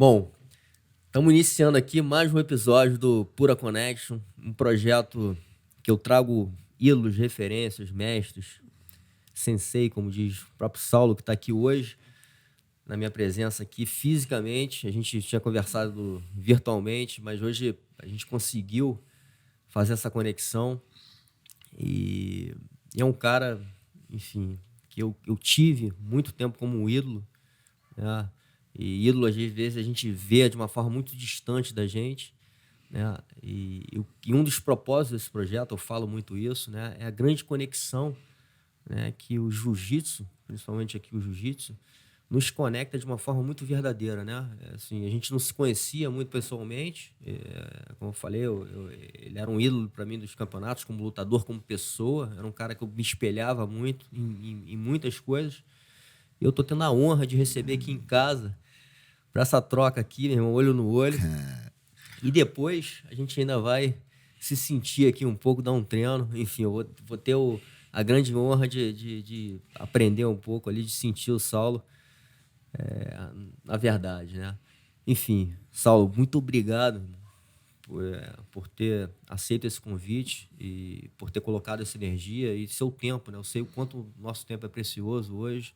Bom, estamos iniciando aqui mais um episódio do Pura Connection, um projeto que eu trago ídolos, referências, mestres, sensei, como diz o próprio Saulo, que está aqui hoje, na minha presença aqui fisicamente. A gente tinha conversado virtualmente, mas hoje a gente conseguiu fazer essa conexão e é um cara, enfim, que eu tive muito tempo como um ídolo, né? E ídolo, às vezes, a gente vê de uma forma muito distante da gente, né? E um dos propósitos desse projeto, eu falo muito isso, né? É a grande conexão, né? Que o jiu-jitsu, principalmente aqui o jiu-jitsu, nos conecta de uma forma muito verdadeira, né? Assim, a gente não se conhecia muito pessoalmente, como eu falei, ele era um ídolo para mim dos campeonatos, como lutador, como pessoa, era um cara que eu me espelhava muito em muitas coisas. E eu tô tendo a honra de receber aqui em casa, para essa troca aqui, meu irmão, olho no olho. E depois a gente ainda vai se sentir aqui um pouco, dar um treino. Enfim, eu vou ter a grande honra de aprender um pouco ali, de sentir o Saulo, na verdade, né? Enfim, Saulo, muito obrigado por ter aceito esse convite e por ter colocado essa energia e seu tempo, né? Eu sei o quanto o nosso tempo é precioso hoje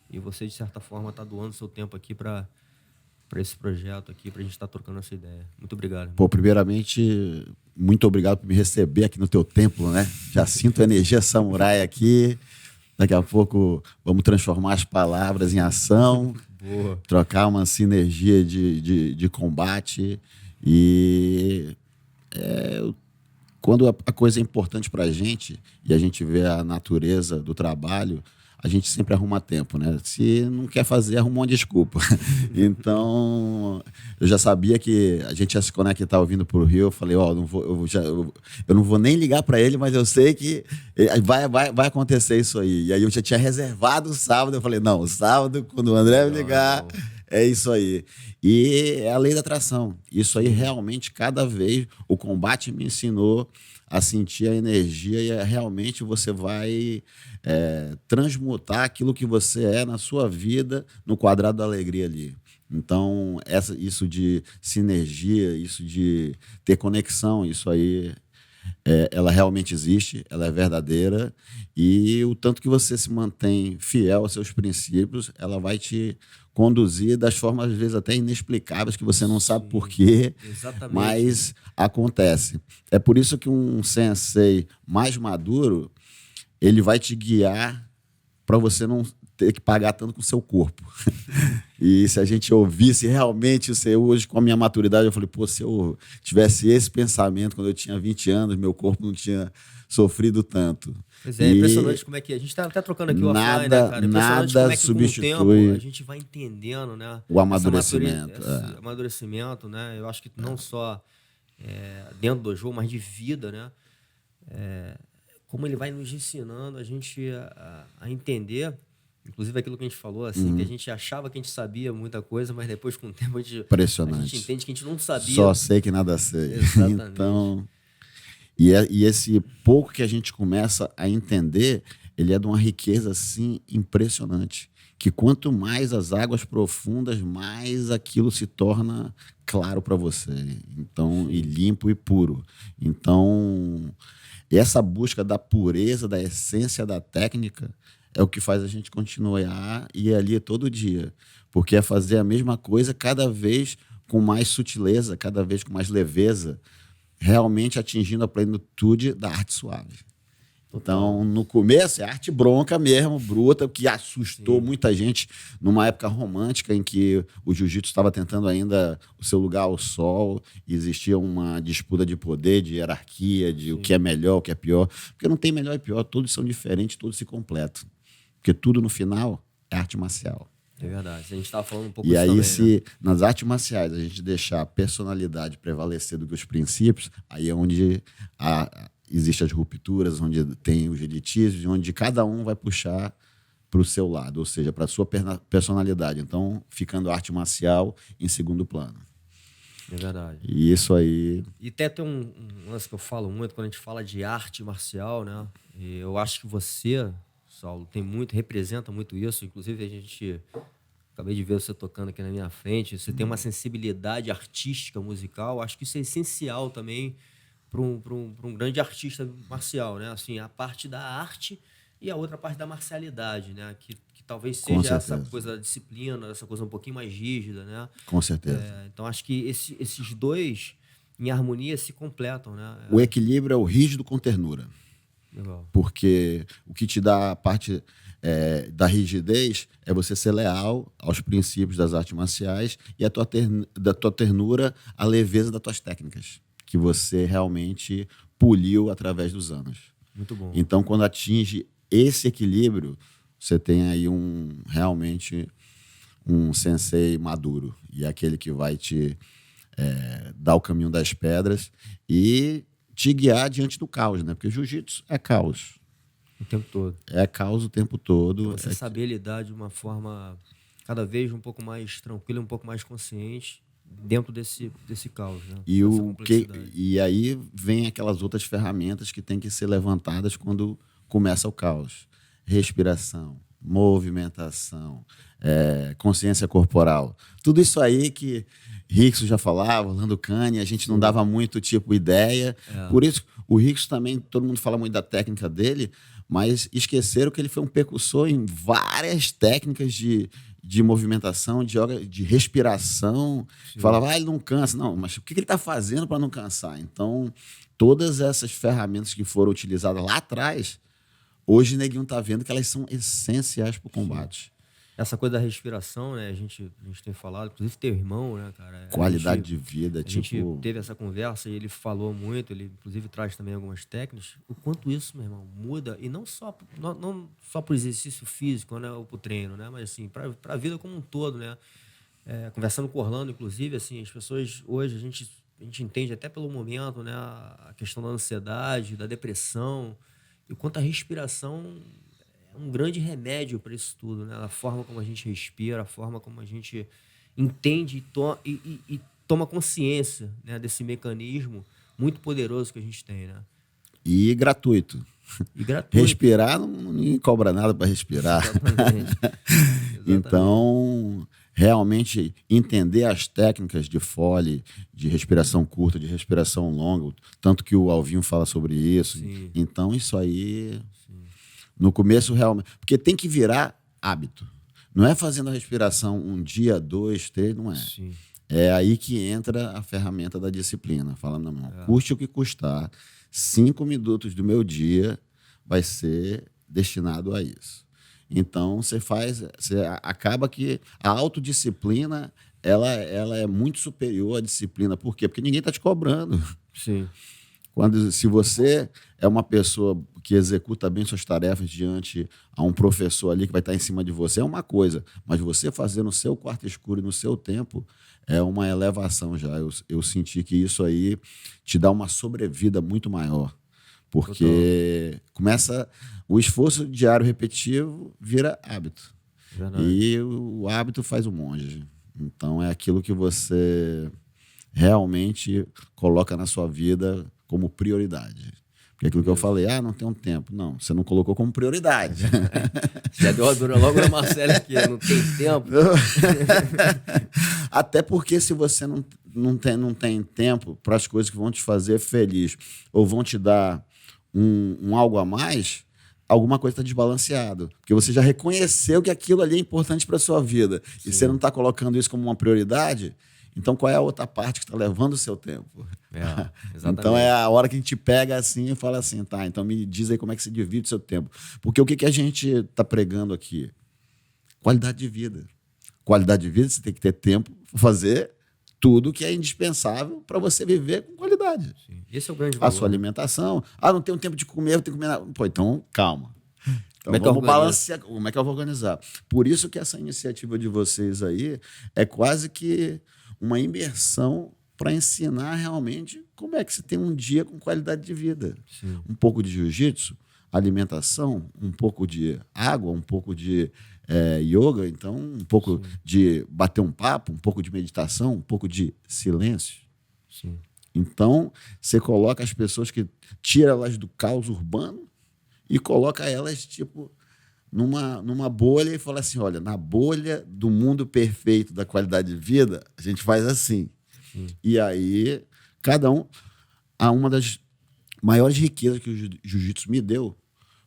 e você, de certa forma, está doando seu tempo aqui para esse projeto aqui, para a gente estar trocando essa ideia. Muito obrigado, irmão. Pô, primeiramente, muito obrigado por me receber aqui no teu templo, né? Já sinto a energia samurai aqui. Daqui a pouco vamos transformar as palavras em ação, Boa. trocar uma sinergia de combate. E quando a coisa é importante para a gente e a gente vê a natureza do trabalho, a gente sempre arruma tempo, né? Se não quer fazer, arruma uma desculpa. Então, eu já sabia que a gente ia se conectar ouvindo por Rio. Eu falei, ó, eu não vou nem ligar para ele, mas eu sei que vai acontecer isso aí. E aí eu já tinha reservado o sábado. Eu falei, não, o sábado, quando o André me ligar, Legal. é isso aí. E é a lei da atração. Isso aí realmente, cada vez, o combate me ensinou a sentir a energia e realmente você vai transmutar aquilo que você é na sua vida no quadrado da alegria ali. Então, isso de sinergia, isso de ter conexão, isso aí, ela realmente existe, ela é verdadeira, e o tanto que você se mantém fiel aos seus princípios, ela vai te conduzir das formas, às vezes, até inexplicáveis, que você não sabe por Sim, quê, exatamente. mas acontece. É por isso que um sensei mais maduro, ele vai te guiar para você não ter que pagar tanto com o seu corpo. E se a gente ouvisse realmente, hoje com a minha maturidade, eu falei, pô, se eu tivesse esse pensamento quando eu tinha 20 anos, meu corpo não tinha sofrido tanto. Pois é, E impressionante como é que a gente tá até trocando aqui o offline, né, nada, cara? Impressionante como nada é que com o tempo a substitui gente vai entendendo, né? o amadurecimento. Esse amadurecimento, né? Eu acho que não só dentro do jogo, mas de vida, né? Como ele vai nos ensinando a gente a entender, inclusive aquilo que a gente falou, assim, que a gente achava que a gente sabia muita coisa, mas depois com o tempo a gente Impressionante. entende que a gente não sabia. Só sei que nada sei. Exatamente. Então, e esse pouco que a gente começa a entender, ele é de uma riqueza assim impressionante. Que quanto mais as águas profundas, mais aquilo se torna claro para você. Então, e Sim. limpo e puro. Então, essa busca da pureza, da essência da técnica, é o que faz a gente continuar e ir ali todo dia. Porque é fazer a mesma coisa cada vez com mais sutileza, cada vez com mais leveza, realmente atingindo a plenitude da arte suave. Total. Então, no começo, é arte bronca mesmo, bruta, que assustou Sim. muita gente numa época romântica em que o jiu-jitsu estava tentando ainda o seu lugar ao sol, e existia uma disputa de poder, de hierarquia, de o que é Sim. melhor, o que é pior. Porque não tem melhor e pior, todos são diferentes, todos se completam. Porque tudo no final é arte marcial. É verdade. A gente estava falando um pouco E isso aí, também, né? se nas artes marciais a gente deixar a personalidade prevalecer do que os princípios, aí é onde existem as rupturas, onde tem os elitismos, onde cada um vai puxar para o seu lado, ou seja, para a sua personalidade. Então, ficando a arte marcial em segundo plano. É verdade. E isso aí. E até tem um lance que eu falo muito quando a gente fala de arte marcial, né? E eu acho que você, Saulo, representa muito isso. Inclusive, a gente acabei de ver você tocando aqui na minha frente. Você tem uma sensibilidade artística, musical. Acho que isso é essencial também para um grande artista marcial, né? Assim, a parte da arte e a outra parte da marcialidade, né? Que talvez Com seja essa certeza. coisa da disciplina, essa coisa um pouquinho mais rígida, né? Com certeza. Então, acho que esses dois, em harmonia, se completam, né? O equilíbrio é o rígido com ternura. Legal. Porque o que te dá a parte da rigidez é você ser leal aos princípios das artes marciais e da tua ternura à leveza das tuas técnicas, que você realmente poliu através dos anos. Muito bom. Então, quando atinge esse equilíbrio, você tem aí realmente um sensei maduro. E é aquele que vai te dar o caminho das pedras e te guiar diante do caos, né? Porque jiu-jitsu é caos. O tempo todo. É caos o tempo todo. Você saber lidar de uma forma cada vez um pouco mais tranquila, um pouco mais consciente dentro desse caos, né? E aí vem aquelas outras ferramentas que têm que ser levantadas quando começa o caos. Respiração, movimentação, consciência corporal. Tudo isso aí que Rickson já falava, Orlando Cane, a gente não dava muito ideia. Por isso, o Rickson também, todo mundo fala muito da técnica dele, mas esqueceram que ele foi um percussor em várias técnicas de movimentação, de respiração. Sim. Falava, ele não cansa. Não, mas o que ele está fazendo para não cansar? Então, todas essas ferramentas que foram utilizadas lá atrás, hoje o neguinho está vendo que elas são essenciais para o combate. Essa coisa da respiração, né? A gente tem falado, inclusive teu irmão, né, cara? Qualidade de vida, a gente teve essa conversa e ele falou muito, ele inclusive traz também algumas técnicas. O quanto isso, meu irmão, muda, e não só para o exercício físico, né, ou para o treino, né? Mas assim, para a vida como um todo, né? Conversando com o Orlando, inclusive, assim, as pessoas hoje, a gente entende até pelo momento, né? A questão da ansiedade, da depressão, e o quanto a respiração um grande remédio para isso tudo, né? A forma como a gente respira, a forma como a gente entende e toma consciência, né, desse mecanismo muito poderoso que a gente tem, né? E gratuito. Respirar, ninguém cobra nada para respirar. Exatamente. Então, realmente entender as técnicas de Foley, de respiração curta, de respiração longa, tanto que o Alvinho fala sobre isso. Sim. Então, isso aí... No começo, realmente... Porque tem que virar hábito. Não é fazendo a respiração um dia, 2, 3, não é. Sim. É aí que entra a ferramenta da disciplina. Falando, não, custe o que custar, 5 minutos do meu dia vai ser destinado a isso. Então, você acaba que a autodisciplina ela é muito superior à disciplina. Por quê? Porque ninguém está te cobrando. Sim. Se você é uma pessoa que executa bem suas tarefas diante a um professor ali que vai estar em cima de você, é uma coisa. Mas você fazer no seu quarto escuro e no seu tempo é uma elevação já. Eu senti que isso aí te dá uma sobrevida muito maior. Porque começa o esforço diário repetitivo vira hábito. Verdade. E o hábito faz o monge. Então é aquilo que você realmente coloca na sua vida como prioridade. Porque aquilo que eu falei, não tem um tempo. Não, você não colocou como prioridade. Já deu a dura logo na Marcela aqui, não tem tempo. Até porque se você não tem tempo para as coisas que vão te fazer feliz ou vão te dar um algo a mais, alguma coisa está desbalanceado. Porque você já reconheceu que aquilo ali é importante para a sua vida. Sim. E você não está colocando isso como uma prioridade. Então, qual é a outra parte que está levando o seu tempo? Exatamente. Então, é a hora que a gente pega assim e fala assim, tá, então me diz aí como é que se divide o seu tempo. Porque o que a gente está pregando aqui? Qualidade de vida. Qualidade de vida, você tem que ter tempo para fazer tudo que é indispensável para você viver com qualidade. Sim. Esse é o grande valor. A sua alimentação. Não tenho tempo de comer, eu tenho que comer nada. Pô, então, calma. Então, como é que vamos balancear. Como é que eu vou organizar? Por isso que essa iniciativa de vocês aí é quase que uma imersão para ensinar realmente como é que você tem um dia com qualidade de vida. Sim. Um pouco de jiu-jitsu, alimentação, um pouco de água, um pouco de yoga, então um pouco Sim. de bater um papo, um pouco de meditação, um pouco de silêncio. Sim. Então, você coloca as pessoas tira elas do caos urbano e coloca elas, numa bolha e fala assim, olha, na bolha do mundo perfeito da qualidade de vida, a gente faz assim. E aí, cada um... Uma das maiores riquezas que o jiu-jitsu me deu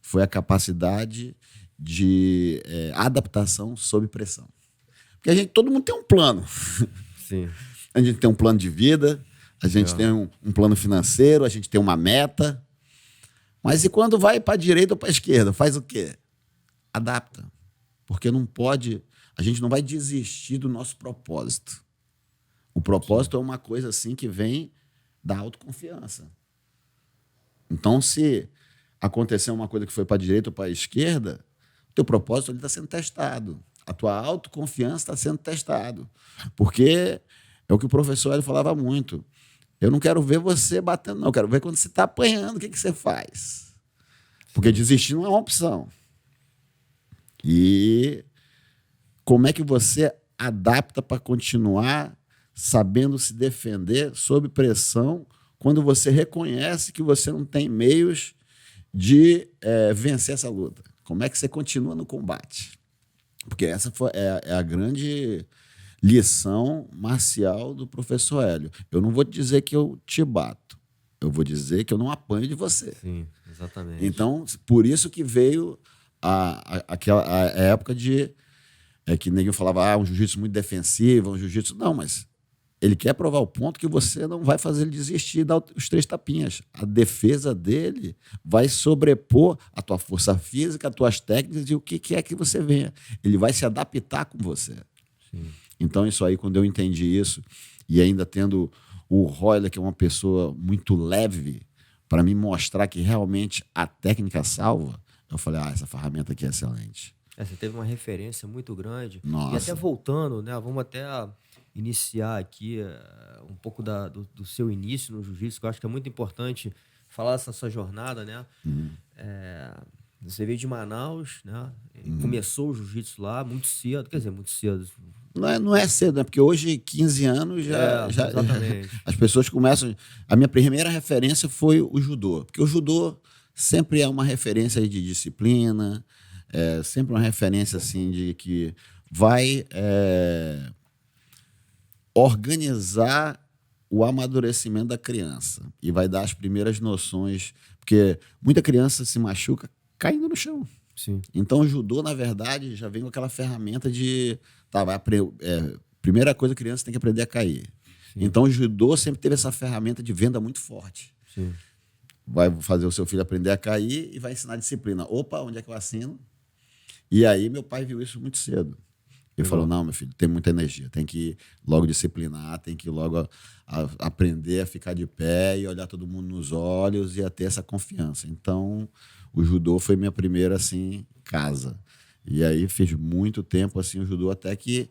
foi a capacidade de adaptação sob pressão. Porque todo mundo tem um plano. Sim. A gente tem um plano de vida, a gente tem um plano financeiro, a gente tem uma meta. Mas e quando vai para a direita ou para a esquerda? Faz o quê? Adapta. Porque não pode... A gente não vai desistir do nosso propósito. O propósito é uma coisa assim que vem da autoconfiança. Então, se acontecer uma coisa que foi para a direita ou para a esquerda, o teu propósito está sendo testado. A tua autoconfiança está sendo testado. Porque é o que o professor ele falava muito. Eu não quero ver você batendo, não. Eu quero ver quando você está apanhando, o que você faz. Porque desistir não é uma opção. E como é que você adapta para continuar sabendo se defender sob pressão quando você reconhece que você não tem meios de vencer essa luta? Como é que você continua no combate? Porque essa é a grande lição marcial do professor Hélio. Eu não vou te dizer que eu te bato. Eu vou dizer que eu não apanho de você. Sim, exatamente. Então, por isso que veio aquela época de que ninguém falava um jiu-jitsu muito defensivo, um jiu-jitsu... Não, mas ele quer provar o ponto que você não vai fazer ele desistir e dar os 3 tapinhas. A defesa dele vai sobrepor a tua força física, as tuas técnicas e o que é que você venha. Ele vai se adaptar com você. Sim. Então, isso aí, quando eu entendi isso, e ainda tendo o Royler, que é uma pessoa muito leve, para me mostrar que realmente a técnica salva, eu falei, essa ferramenta aqui é excelente. Você teve uma referência muito grande. Nossa. E até voltando, né? Vamos até iniciar aqui um pouco do seu início no jiu-jitsu, que eu acho que é muito importante falar dessa sua jornada, né? Você veio de Manaus, né? Começou o jiu-jitsu lá muito cedo, quer dizer, muito cedo. Não é cedo, né? Porque hoje, 15 anos, exatamente. As pessoas começam... A minha primeira referência foi o judô. Porque o judô sempre é uma referência de disciplina, sempre uma referência assim, de que vai organizar o amadurecimento da criança e vai dar as primeiras noções. Porque muita criança se machuca caindo no chão. Sim. Então, o judô, na verdade, já vem com aquela ferramenta de... primeira coisa, a criança tem que aprender a cair. Sim. Então, o judô sempre teve essa ferramenta de venda muito forte. Sim. Vai fazer o seu filho aprender a cair e vai ensinar disciplina. Opa, onde é que eu assino? E aí, meu pai viu isso muito cedo. Ele falou, não, meu filho, tem muita energia. Tem que logo disciplinar, tem que logo aprender a ficar de pé e olhar todo mundo nos olhos e a ter essa confiança. Então... O judô foi minha primeira, assim, casa. E aí fiz muito tempo, assim, o judô, até que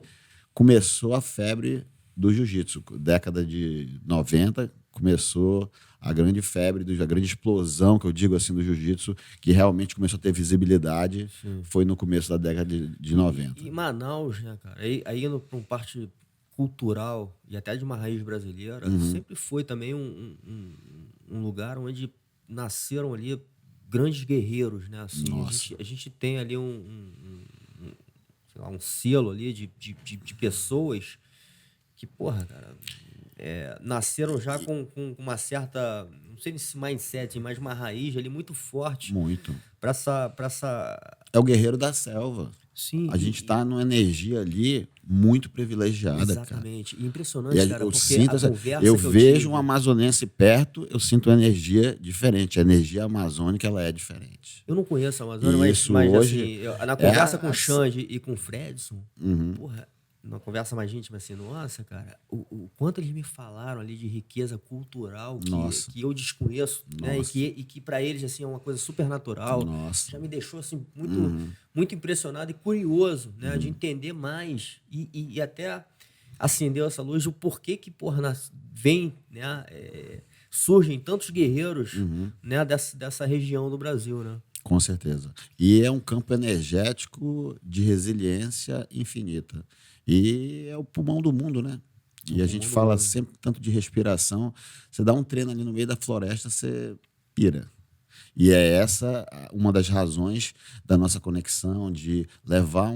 começou a febre do jiu-jitsu. Década de 90, começou a grande febre, a grande explosão, que eu digo assim, do jiu-jitsu, que realmente começou a ter visibilidade. Sim. Foi no começo da década de 90. E Manaus, né, cara? Aí indo para uma parte cultural e até de uma raiz brasileira, sempre foi também um lugar onde nasceram ali grandes guerreiros, né? Assim, a gente tem ali sei lá, um selo ali de pessoas que, porra, cara, nasceram já com uma certa, não sei se mindset, mas uma raiz ali muito forte. Muito. Pra essa... É o guerreiro da selva. Sim. A gente tá numa energia ali muito privilegiada, exatamente. cara. Impressionante, cara, eu porque sinto a conversa eu que eu vejo tive... um amazonense perto, eu sinto uma energia diferente. A energia amazônica, ela é diferente. Eu não conheço a Amazônia, mas hoje assim, na conversa com o Xande e com o Fredson, porra, numa conversa mais íntima assim, nossa, cara, o quanto eles me falaram ali de riqueza cultural que eu desconheço, né? E que para eles assim é uma coisa super natural. Nossa. Já me deixou assim muito impressionado e curioso, né, de entender mais e até acendeu essa luz o porquê que, porra, vem, né, surgem tantos guerreiros, né, dessa região do Brasil, né? Com certeza. E é um campo energético de resiliência infinita. E é o pulmão do mundo, né? E a gente fala sempre tanto de respiração. Você dá um treino ali no meio da floresta, você pira. E é essa uma das razões da nossa conexão, de levar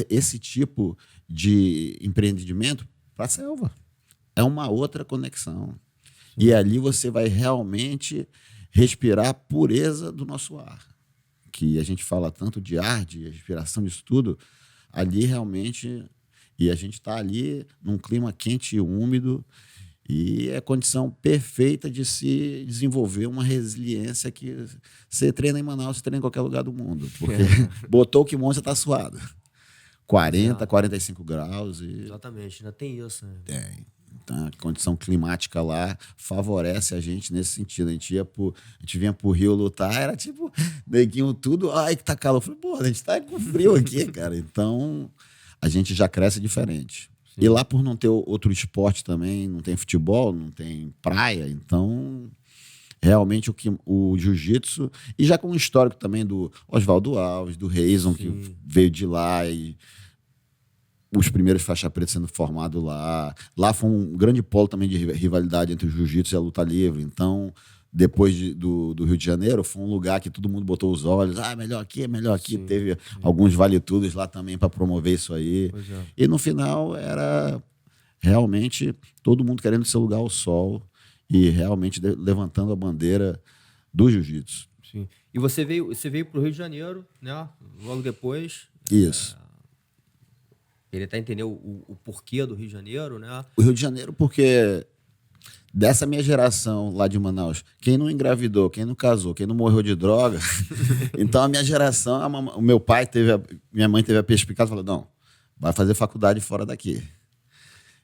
esse tipo de empreendimento para a selva. É uma outra conexão. E ali você vai realmente respirar a pureza do nosso ar. Que a gente fala tanto de ar, de respiração, disso tudo. Ali realmente... E a gente está ali num clima quente e úmido, e é a condição perfeita de se desenvolver uma resiliência que você treina em Manaus, você treina em qualquer lugar do mundo. Porque botou o kimono, você está suado. 40, 45 graus. Exatamente, ainda tem isso. Né? Tem. Então, a condição climática lá favorece a gente nesse sentido. A gente vinha pro Rio lutar, era tipo, neguinho tudo, ai que tá calor. Eu falei, pô, a gente tá com frio aqui, cara. Então... a gente já cresce diferente. Sim. E lá, por não ter outro esporte também, não tem futebol, não tem praia, então realmente o jiu-jitsu, e já com o histórico também do Oswaldo Alves, do Reison, que veio de lá, e os primeiros faixa preta sendo formados lá. Lá foi um grande polo também de rivalidade entre o jiu-jitsu e a luta livre, então... depois do Rio de Janeiro, foi um lugar que todo mundo botou os olhos. Ah, melhor aqui, é melhor aqui. Sim, teve alguns vale-tudos lá também para promover isso aí. E no final era realmente todo mundo querendo seu lugar ao sol e realmente levantando a bandeira do jiu-jitsu. Sim. E você veio para o Rio de Janeiro, né? Logo depois. Isso. Ele até entendeu o porquê do Rio de Janeiro, né? O Rio de Janeiro porque... dessa minha geração lá de Manaus, quem não engravidou, quem não casou, quem não morreu de droga, então a minha geração, o meu pai minha mãe teve a perspicácia e falou, não, vai fazer faculdade fora daqui.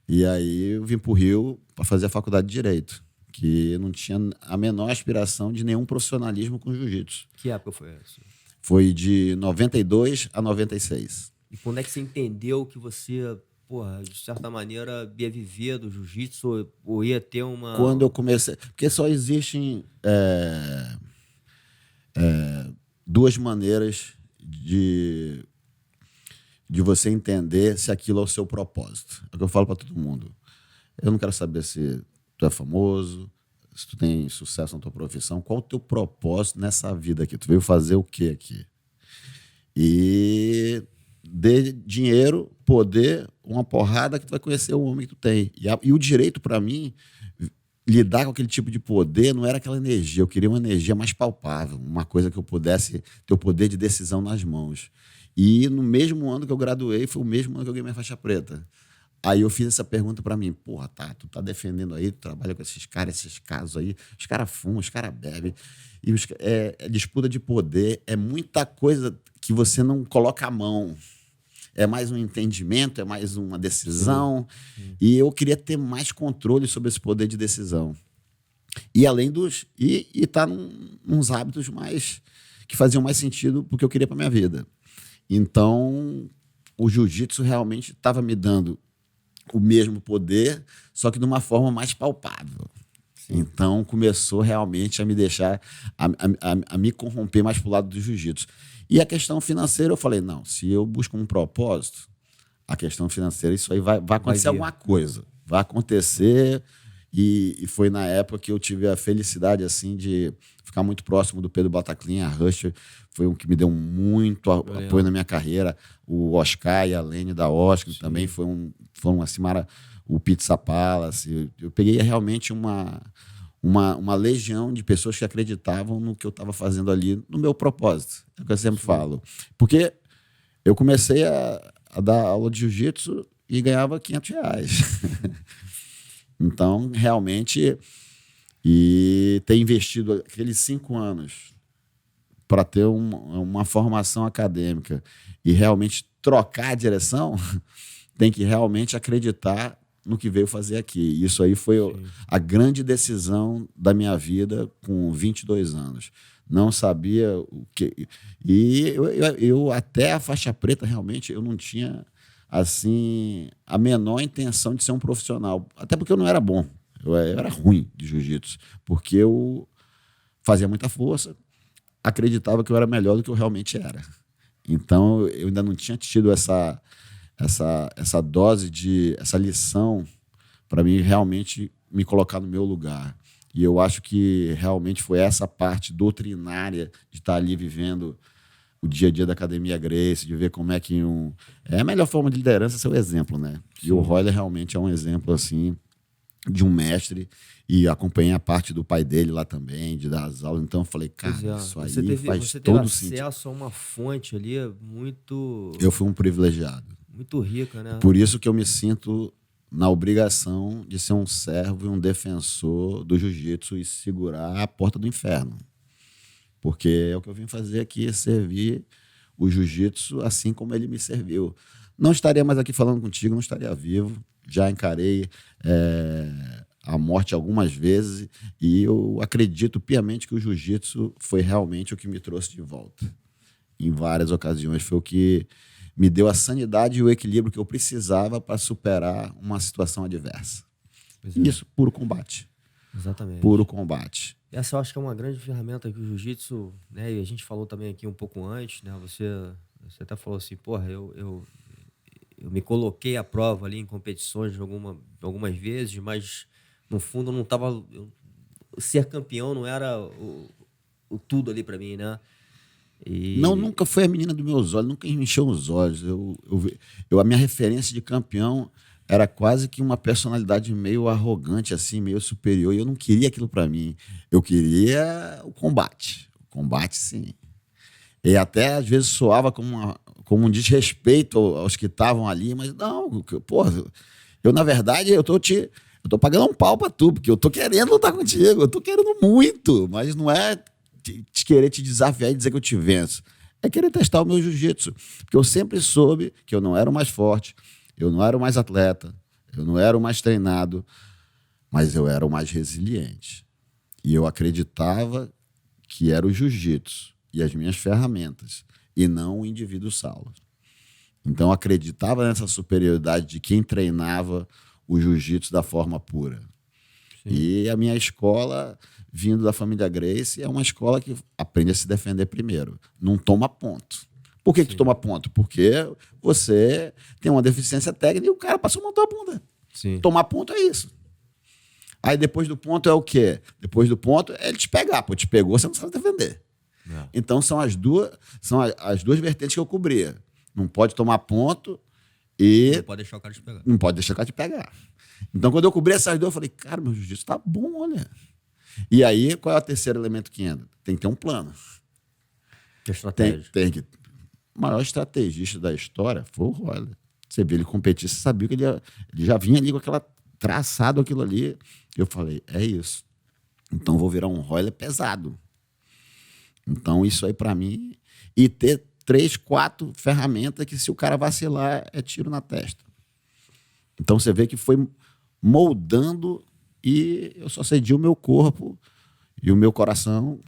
E aí eu vim pro Rio para fazer a faculdade de Direito, que não tinha a menor aspiração de nenhum profissionalismo com jiu-jitsu. Que época foi essa? Foi de 92 a 96. E quando é que você entendeu que você... porra, de certa maneira, ia viver do jiu-jitsu ou ia ter uma... Quando eu comecei... porque só existem duas maneiras de você entender se aquilo é o seu propósito. É o que eu falo para todo mundo. Eu não quero saber se tu é famoso, se tu tem sucesso na tua profissão, qual o teu propósito nessa vida aqui? Tu veio fazer o quê aqui? E... dê dinheiro, poder, uma porrada que tu vai conhecer o homem que tu tem. E o direito, para mim, lidar com aquele tipo de poder não era aquela energia. Eu queria uma energia mais palpável, uma coisa que eu pudesse ter o poder de decisão nas mãos. E no mesmo ano que eu graduei, foi o mesmo ano que eu ganhei minha faixa preta. Aí eu fiz essa pergunta para mim, porra, tá, tu tá defendendo aí, tu trabalha com esses caras, esses casos aí, os caras fumam, os caras bebem, e disputa de poder, é muita coisa que você não coloca a mão. É mais um entendimento, é mais uma decisão. E eu queria ter mais controle sobre esse poder de decisão. E além dos... E estar nos hábitos mais... que faziam mais sentido porque eu queria para minha vida. Então, o jiu-jitsu realmente estava me dando o mesmo poder, só que de uma forma mais palpável. Sim. Então, começou realmente a me deixar... a me corromper mais para o lado do jiu-jitsu. E a questão financeira, eu falei, não, se eu busco um propósito, a questão financeira, isso aí vai acontecer alguma coisa. Vai acontecer, e foi na época que eu tive a felicidade, assim, de ficar muito próximo do Pedro Bataclin, a Rush, foi um que me deu muito apoio na minha carreira. O Oscar e a Lene da Oscar também foram assim, o Pizza Palace. Eu peguei realmente uma legião de pessoas que acreditavam no que eu estava fazendo ali, no meu propósito. É o que eu sempre falo. Porque eu comecei a dar aula de jiu-jitsu e ganhava R$500. Então, realmente, e ter investido aqueles 5 anos para ter uma formação acadêmica e realmente trocar a direção, tem que realmente acreditar no que veio fazer aqui. Isso aí foi a grande decisão da minha vida com 22 anos. Não sabia o que... E eu até a faixa preta, realmente, eu não tinha assim, a menor intenção de ser um profissional. Até porque eu não era bom. Eu era ruim de jiu-jitsu. Porque eu fazia muita força, acreditava que eu era melhor do que eu realmente era. Então, eu ainda não tinha tido essa dose essa lição para mim realmente me colocar no meu lugar. E eu acho que realmente foi essa parte doutrinária de estar ali vivendo o dia a dia da Academia Gracie, de ver como é que é a melhor forma de liderança ser o exemplo, né? Sim. E o Royler realmente é um exemplo, assim, de um mestre, e acompanhei a parte do pai dele lá também, de dar as aulas. Então eu falei, cara, isso aí faz você teve todo sentido. acesso a uma fonte ali muito, Eu fui um privilegiado. muito rica, né? Por isso que eu me sinto na obrigação de ser um servo e um defensor do jiu-jitsu e segurar a porta do inferno. Porque é o que eu vim fazer aqui, servir o jiu-jitsu assim como ele me serviu. Não estaria mais aqui falando contigo, não estaria vivo. Já encarei a morte algumas vezes e eu acredito piamente que o jiu-jitsu foi realmente o que me trouxe de volta. Em várias ocasiões. Foi o que me deu a sanidade e o equilíbrio que eu precisava para superar uma situação adversa. Isso, puro combate. Exatamente. Puro combate. Essa eu acho que é uma grande ferramenta que o jiu-jitsu, né? E a gente falou também aqui um pouco antes, né? Você até falou assim, porra, eu me coloquei à prova ali em competições algumas vezes, mas no fundo eu não tava... ser campeão não era o tudo ali para mim, né? Não, nunca foi a menina dos meus olhos, nunca me encheu os olhos. A minha referência de campeão era quase que uma personalidade meio arrogante, assim, meio superior, e eu não queria aquilo para mim. Eu queria o combate. O combate, sim. E até, às vezes, soava como um desrespeito aos que estavam ali, mas não, porra, na verdade, eu tô pagando um pau pra tu, porque eu tô querendo lutar contigo, eu tô querendo muito, mas não é querer te desafiar e dizer que eu te venço. É querer testar o meu jiu-jitsu, porque eu sempre soube que eu não era o mais forte, eu não era o mais atleta, eu não era o mais treinado, mas eu era o mais resiliente. E eu acreditava que era o jiu-jitsu e as minhas ferramentas, e não o indivíduo Saulo. Então eu acreditava nessa superioridade de quem treinava o jiu-jitsu da forma pura. Sim. E a minha escola, vindo da família Gracie, é uma escola que aprende a se defender primeiro. Não toma ponto. Por que tu toma ponto? Porque você tem uma deficiência técnica e o cara passou a montar a bunda. Sim. Tomar ponto é isso. Aí depois do ponto é o quê? Depois do ponto é ele te pegar. Pô, te pegou, você não sabe defender. É. Então são as duas vertentes que eu cobria. Não pode tomar ponto e... Não pode deixar o cara te pegar. Não pode deixar o cara te pegar. Então quando eu cobri essas duas, eu falei, cara, meu jiu-jitsu tá bom, olha. E aí, qual é o terceiro elemento que entra? Tem que ter um plano. Estratégia. Tem que... O maior estrategista da história foi o Royler. Você viu ele competir, você sabia que ele já vinha ali com aquela traçado aquilo ali. Eu falei, é isso. Então vou virar um Royler pesado. Então isso aí para mim... E ter 3, 4 ferramentas que se o cara vacilar é tiro na testa. Então você vê que foi moldando e eu só cedi o meu corpo e o meu coração,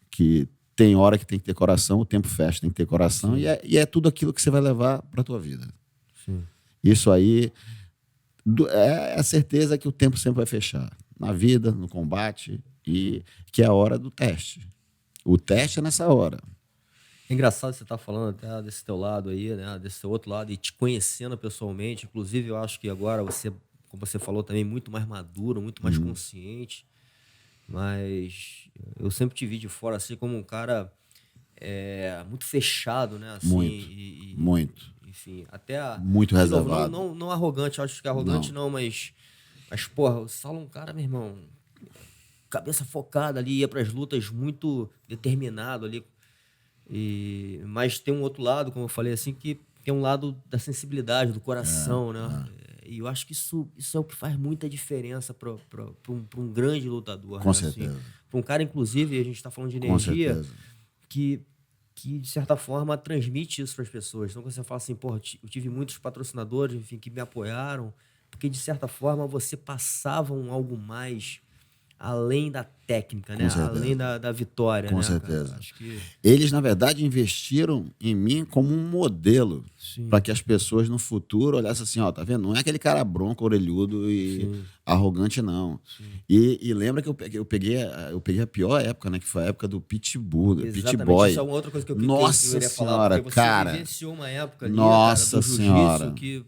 que tem hora que tem que ter coração, o tempo fecha, tem que ter coração, e é tudo aquilo que você vai levar para a tua vida. Sim. Isso aí é a certeza que o tempo sempre vai fechar. Na vida, no combate, e que é a hora do teste. O teste é nessa hora. É engraçado você estar falando até desse teu lado aí, né? Desse teu outro lado, e te conhecendo pessoalmente. Inclusive, eu acho que agora você, como você falou também, muito mais maduro, muito mais consciente. Mas eu sempre te vi de fora assim como um cara muito fechado, né? Assim, muito. Enfim, até... Muito reservado. Não arrogante, acho que arrogante não, mas porra, o Saulo é um cara, meu irmão, cabeça focada ali, ia pras lutas muito determinado ali. Mas tem um outro lado, como eu falei assim, que é um lado da sensibilidade, do coração, né? E eu acho que isso é o que faz muita diferença para um grande lutador. Com certeza. Assim, para um cara, inclusive, a gente está falando de energia, que de certa forma transmite isso para as pessoas. Então, quando você fala assim, porra, eu tive muitos patrocinadores, enfim, que me apoiaram, porque de certa forma você passava algo mais além da técnica, né? Além da vitória. Com né, certeza. Cara? Acho que... Eles, na verdade, investiram em mim como um modelo para que as pessoas no futuro olhassem assim, ó, tá vendo? Não é aquele cara bronco, orelhudo e arrogante, não. E lembra que eu peguei a pior época, né? Que foi a época do Pitbull, do Pit Boy. Isso é uma outra coisa que eu Nossa queria senhora, falar, porque você cara. vivenciou uma época ali, Nossa cara, do senhora. jiu-jitsu que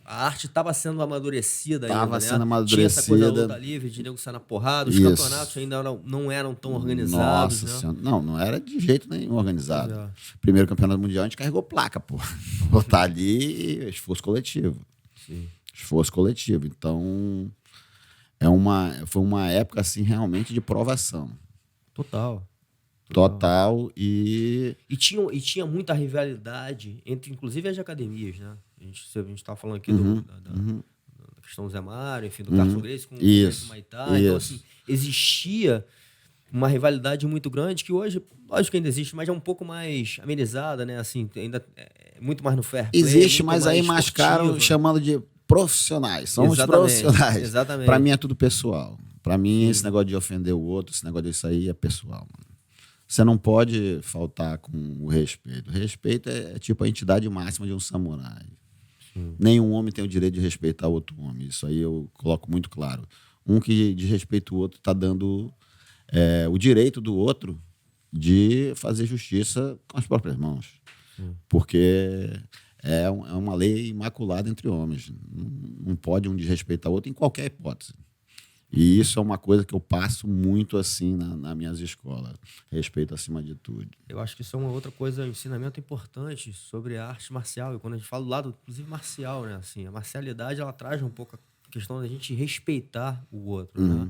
a arte estava sendo amadurecida ainda, Tava né? sendo Tinha essa coisa da amadurecida. luta livre, de nego sair na porrada, os Isso. campeonatos ainda não eram tão organizados, Nossa né? Senhora. Não era de jeito nenhum Pois organizado. é. Primeiro campeonato mundial, a gente carregou placa, pô. Botar ali, esforço coletivo. Sim. Esforço coletivo. Então, foi uma época, assim, realmente de provação. Total. Total. E E tinha muita rivalidade entre, inclusive, as academias, né? A gente estava falando aqui da questão do Zé Mário, enfim, do Carson Gracie com o Isso. Maitá. Então, Isso. assim, existia uma rivalidade muito grande que hoje, lógico que ainda existe, mas é um pouco mais amenizada, né? Assim, ainda é muito mais no fair play. Existe, muito mas aí mais mascaram esportiva. chamando de profissionais. São os Exatamente, profissionais. exatamente. Pra mim é tudo pessoal. Pra mim, Sim. esse negócio de ofender o outro, esse negócio disso aí é pessoal, mano. Você não pode faltar com o respeito. O respeito é tipo a entidade máxima de um samurai. Nenhum homem tem o direito de respeitar outro homem. Isso aí eu coloco muito claro. Um que desrespeita o outro está dando o direito do outro de fazer justiça com as próprias mãos. Porque é uma lei imaculada entre homens. Não pode um desrespeitar o outro em qualquer hipótese. E isso é uma coisa que eu passo muito assim nas minhas escolas. Respeito acima de tudo. Eu acho que isso é uma outra coisa, um ensinamento importante sobre a arte marcial. E quando a gente fala do lado, inclusive, marcial, né? Assim, a marcialidade, ela traz um pouco a questão da gente respeitar o outro, né?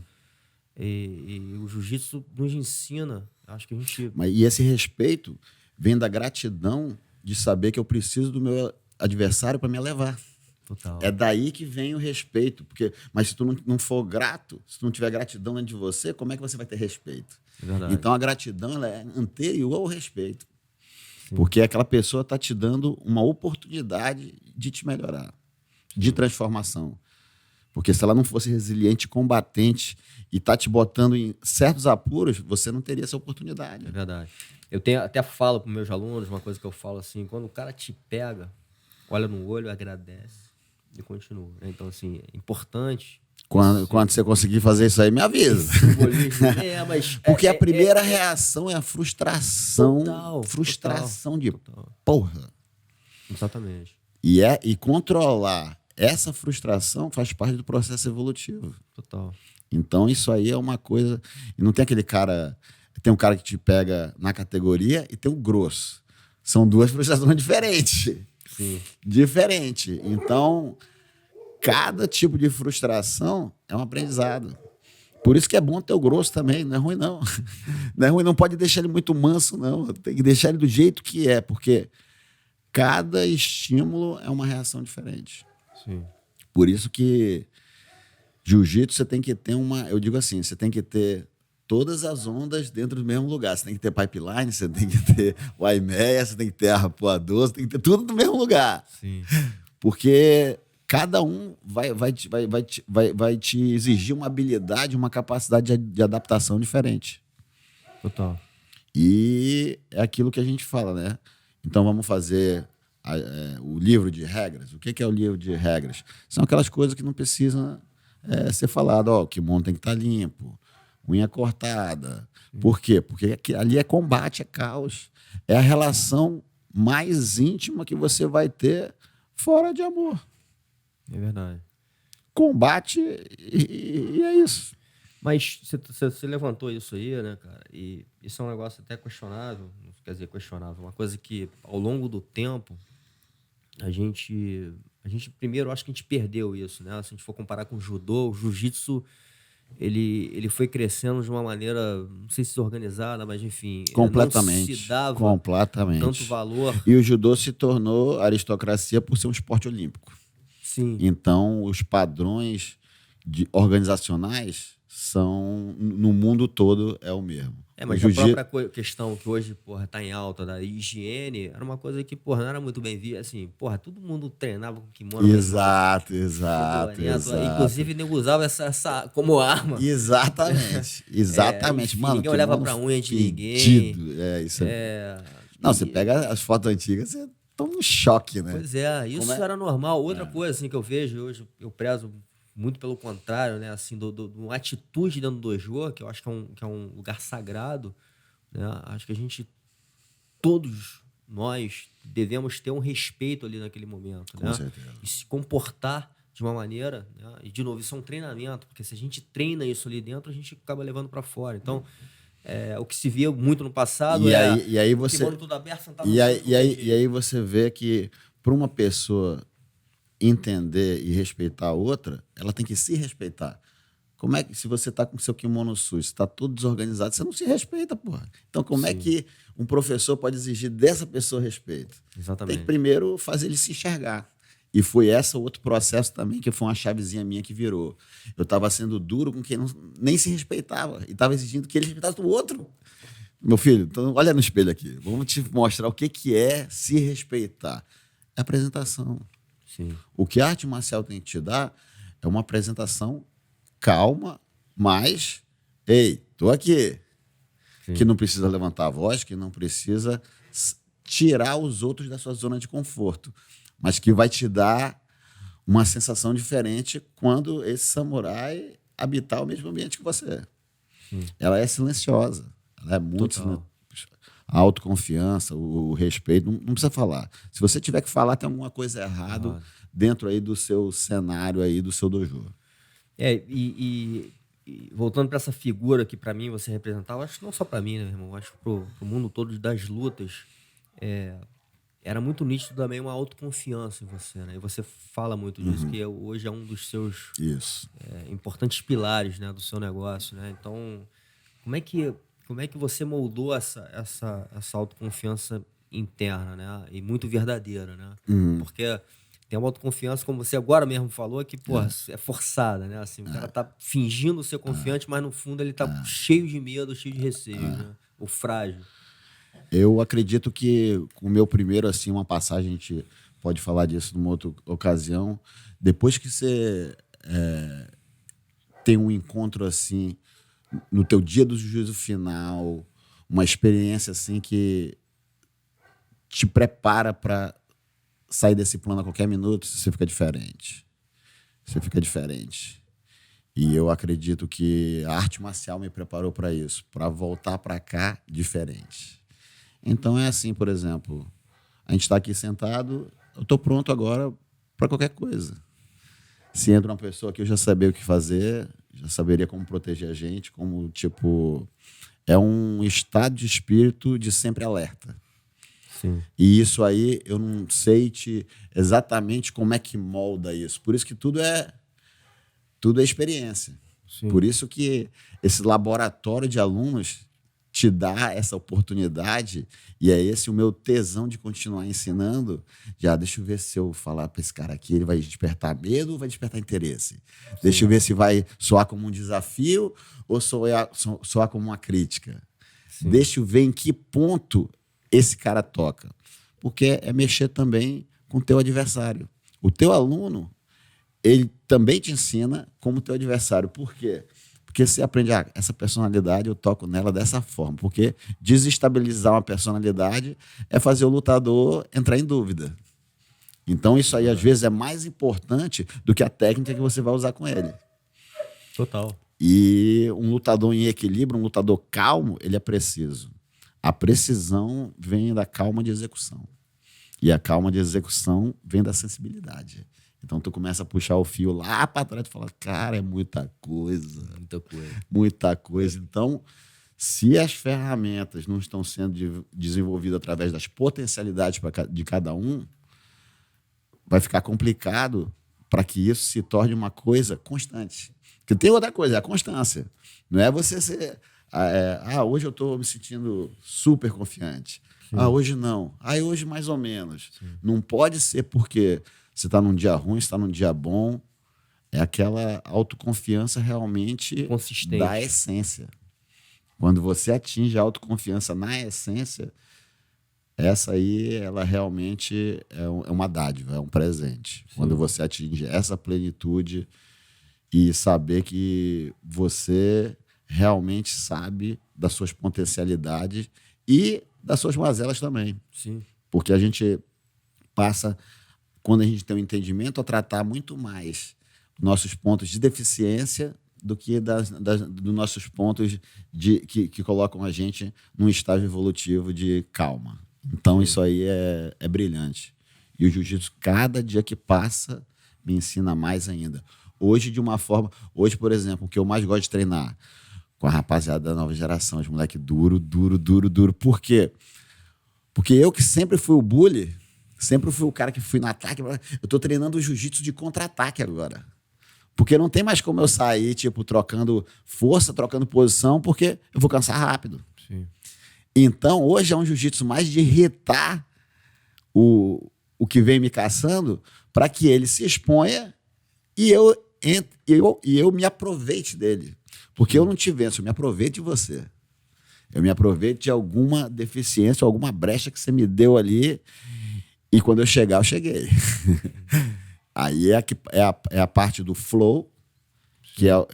E o jiu-jitsu nos ensina. Acho que a gente... E esse respeito vem da gratidão de saber que eu preciso do meu adversário para me elevar. Total. É daí que vem o respeito. Mas se tu não for grato, se tu não tiver gratidão dentro de você, como é que você vai ter respeito? É verdade. Então a gratidão ela é anterior ao respeito. Sim. Porque aquela pessoa está te dando uma oportunidade de te melhorar, de transformação. Porque se ela não fosse resiliente, combatente e tá te botando em certos apuros, você não teria essa oportunidade. É verdade. Eu até falo para meus alunos, uma coisa que eu falo assim, quando o cara te pega, olha no olho, agradece e continua. Então, assim, é importante. Quando você conseguir fazer isso aí, me avisa. Mas porque a primeira reação é a frustração. Frustração de porra. Exatamente. E controlar essa frustração faz parte do processo evolutivo. Total. Então, isso aí é uma coisa... E não tem aquele cara... Tem um cara que te pega na categoria e tem o grosso. São duas frustrações diferentes. Sim. Diferente. Então, cada tipo de frustração é um aprendizado. Por isso que é bom ter o grosso também. Não é ruim, não. Não é ruim, não pode deixar ele muito manso, não. Tem que deixar ele do jeito que é, porque cada estímulo é uma reação diferente. Sim. Por isso que jiu-jitsu você tem que ter eu digo assim, você tem que ter todas as ondas dentro do mesmo lugar. Você tem que ter pipeline, você tem que ter o aimeia, você tem que ter arrapoador, você tem que ter tudo no mesmo lugar. Sim. Porque cada um vai te exigir uma habilidade, uma capacidade de adaptação diferente. Total. E é aquilo que a gente fala, né? Então vamos fazer o livro de regras. O que é o livro de regras? São aquelas coisas que não precisam ser falado. O kimono tem que estar limpo, unha cortada. Por quê? Porque ali é combate, é caos. É a relação mais íntima que você vai ter fora de amor. É verdade. Combate e é isso. Mas você levantou isso aí, né, cara? E isso é um negócio até questionável. Quer dizer, questionável. Uma coisa que, ao longo do tempo, a gente primeiro, acho que a gente perdeu isso, né? Se a gente for comparar com o judô, o jiu-jitsu, ele foi crescendo de uma maneira, não sei se organizada, mas enfim, completamente, não se dava completamente. tanto valor. E o judô se tornou aristocracia por ser um esporte olímpico. Sim. Então, os padrões organizacionais são, no mundo todo, é o mesmo. Mas a própria questão que hoje, porra, tá em alta da higiene, era uma coisa que, porra, não era muito bem vista. Assim, porra, todo mundo treinava com kimono. Exato. Inclusive, nego usava essa como arma. Exatamente. Mano, ninguém olhava pra unha de ninguém. Não, você pega as fotos antigas, você toma um choque, né? Pois é, isso era normal. Outra coisa assim, que eu vejo hoje, eu prezo muito pelo contrário, né? Assim, uma atitude dentro do dojo, que eu acho que é um lugar sagrado, né? Acho que todos nós devemos ter um respeito ali naquele momento, Com né? certeza. E se comportar de uma maneira, né? E de novo, isso é um treinamento, porque se a gente treina isso ali dentro, a gente acaba levando para fora. Então, o que se via muito no passado E aí o você kimono tudo aberto, sentado no e chão aí, de qualquer jeito. e aí você vê que para uma pessoa entender e respeitar a outra, ela tem que se respeitar. Como é que, se você está com seu kimono sujo, está todo desorganizado, você não se respeita, porra. Então, como é Sim. que um professor pode exigir dessa pessoa respeito? Tem Exatamente. que primeiro fazer ele se enxergar. E foi esse outro processo também, que foi uma chavezinha minha que virou. Eu estava sendo duro com quem nem se respeitava. E estava exigindo que ele respeitasse o outro. Meu filho, então olha no espelho aqui. Vamos te mostrar o que é se respeitar. É apresentação. Sim. O que a arte marcial tem que te dar é uma apresentação calma, mas, ei, tô aqui. Sim. Que não precisa levantar a voz, que não precisa tirar os outros da sua zona de conforto, mas que vai te dar uma sensação diferente quando esse samurai habitar o mesmo ambiente que você. Sim. Ela é silenciosa, ela é muito Total. a autoconfiança, o respeito, não precisa falar. Se você tiver que falar, tem alguma coisa errada dentro aí do seu cenário aí, do seu dojo. E voltando para essa figura que para mim você representava, acho que não só para mim, né, meu irmão? Acho que pro mundo todo das lutas, era muito nítido também uma autoconfiança em você, né? E você fala muito disso, que hoje é um dos seus Isso. importantes pilares, né, do seu negócio, né? Então, como é que você moldou essa autoconfiança interna, né? E muito verdadeira, né? Porque tem uma autoconfiança, como você agora mesmo falou, que, porra, é forçada, né? Assim, o cara tá fingindo ser confiante, mas no fundo ele tá cheio de medo, cheio de receio, né? Ou frágil. Eu acredito que com o meu primeiro, assim, uma passagem, a gente pode falar disso numa outra ocasião. Depois que você tem um encontro, assim, no teu dia do juízo final, uma experiência, assim, que te prepara para sair desse plano a qualquer minuto, você fica diferente. Você fica diferente. E eu acredito que a arte marcial me preparou para isso, para voltar para cá diferente. Então é assim, por exemplo, a gente está aqui sentado, eu estou pronto agora para qualquer coisa. Se entra uma pessoa aqui, eu já sabia o que fazer, já saberia como proteger a gente, como, tipo, é um estado de espírito de sempre alerta. Sim. E isso aí, eu não sei exatamente como é que molda isso. Por isso que tudo é experiência. Sim. Por isso que esse laboratório de alunos te dá essa oportunidade, e é esse o meu tesão de continuar ensinando. Já deixa eu ver se eu falar para esse cara aqui, ele vai despertar medo ou vai despertar interesse. Sim. Deixa eu ver se vai soar como um desafio ou soar como uma crítica. Sim. Deixa eu ver em que ponto esse cara toca. Porque é mexer também com o teu adversário. O teu aluno, ele também te ensina como teu adversário. Por quê? Porque você aprende, essa personalidade eu toco nela dessa forma. Porque desestabilizar uma personalidade é fazer o lutador entrar em dúvida. Então isso aí, às vezes, é mais importante do que a técnica que você vai usar com ele. Total. E um lutador em equilíbrio, um lutador calmo, ele é preciso. A precisão vem da calma de execução. E a calma de execução vem da sensibilidade. Então, tu começa a puxar o fio lá para trás e fala, cara, é muita coisa. Muita coisa. Muita coisa. Então, se as ferramentas não estão sendo desenvolvidas através das potencialidades de cada um, vai ficar complicado para que isso se torne uma coisa constante. Porque tem outra coisa, é a constância. Não é você ser... hoje eu estou me sentindo super confiante. Sim. Hoje não. Hoje mais ou menos. Sim. Não pode ser porque você está num dia ruim, você está num dia bom. É aquela autoconfiança realmente consistente, da essência. Quando você atinge a autoconfiança na essência, essa aí, ela realmente é uma dádiva, é um presente. Sim. Quando você atinge essa plenitude e saber que você realmente sabe das suas potencialidades e das suas mazelas também. Sim. Porque a gente passa, quando a gente tem um entendimento, a tratar muito mais nossos pontos de deficiência do que dos nossos pontos que colocam a gente num estágio evolutivo de calma. Então, isso aí é brilhante. E o jiu-jitsu, cada dia que passa, me ensina mais ainda. Hoje, de uma forma... Hoje, por exemplo, o que eu mais gosto de treinar com a rapaziada da nova geração, os moleques duro, duro, duro, duro. Por quê? Porque eu que sempre fui o bully, sempre fui o cara que fui no ataque, eu tô treinando o jiu-jitsu de contra-ataque agora. Porque não tem mais como eu sair, tipo, trocando força, trocando posição, porque eu vou cansar rápido. Sim. Então, hoje é um jiu-jitsu mais de irritar o que vem me caçando para que ele se exponha e eu me aproveite dele. Porque eu não te venço, eu me aproveito de você. Eu me aproveito de alguma deficiência, alguma brecha que você me deu ali. E quando eu chegar, eu cheguei. Aí é a parte do flow,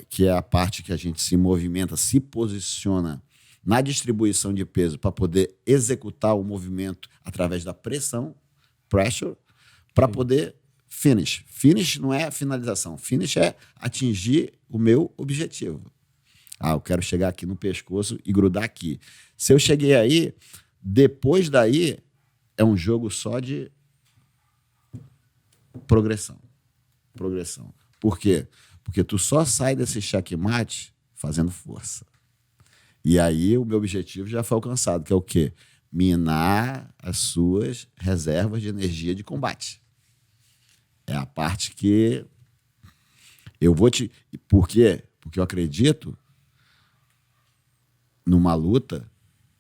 que é a parte que a gente se movimenta, se posiciona na distribuição de peso para poder executar o movimento através da pressão, pressure, para poder finish. Finish não é finalização. Finish é atingir o meu objetivo. Eu quero chegar aqui no pescoço e grudar aqui. Se eu cheguei aí, depois daí é um jogo só de progressão. Progressão. Por quê? Porque tu só sai desse checkmate fazendo força. E aí o meu objetivo já foi alcançado, que é o quê? Minar as suas reservas de energia de combate. É a parte que eu vou te... Por quê? Porque eu acredito numa luta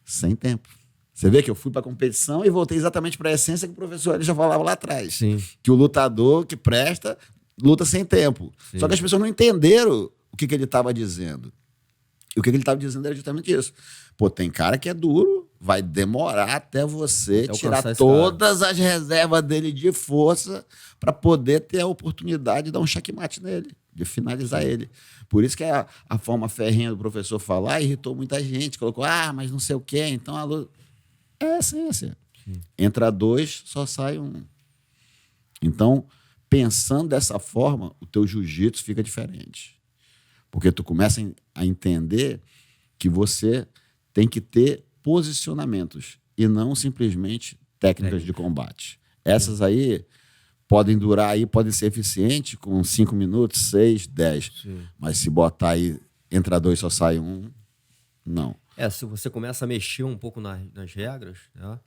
sem tempo. Você vê que eu fui para a competição e voltei exatamente para a essência que o professor ele já falava lá atrás. Sim. Que o lutador que presta, luta sem tempo. Sim. Só que as pessoas não entenderam o que ele estava dizendo. E o que ele estava dizendo era justamente isso. Pô, tem cara que é duro, vai demorar até você tirar todas as reservas dele de força para poder ter a oportunidade de dar um checkmate nele, de finalizar ele. Por isso que a forma ferrenha do professor falar irritou muita gente. Colocou, mas não sei o quê, então a luta... É a essência. Entra dois, só sai um. Então, pensando dessa forma, o teu jiu-jitsu fica diferente. Porque tu começa a entender que você tem que ter posicionamentos e não simplesmente técnicas de combate. Essas aí podem durar aí, podem ser eficientes com 5 minutos, 6, 10. Sim. Mas se botar aí, entra dois, só sai um, não. Se você começa a mexer um pouco nas regras, né?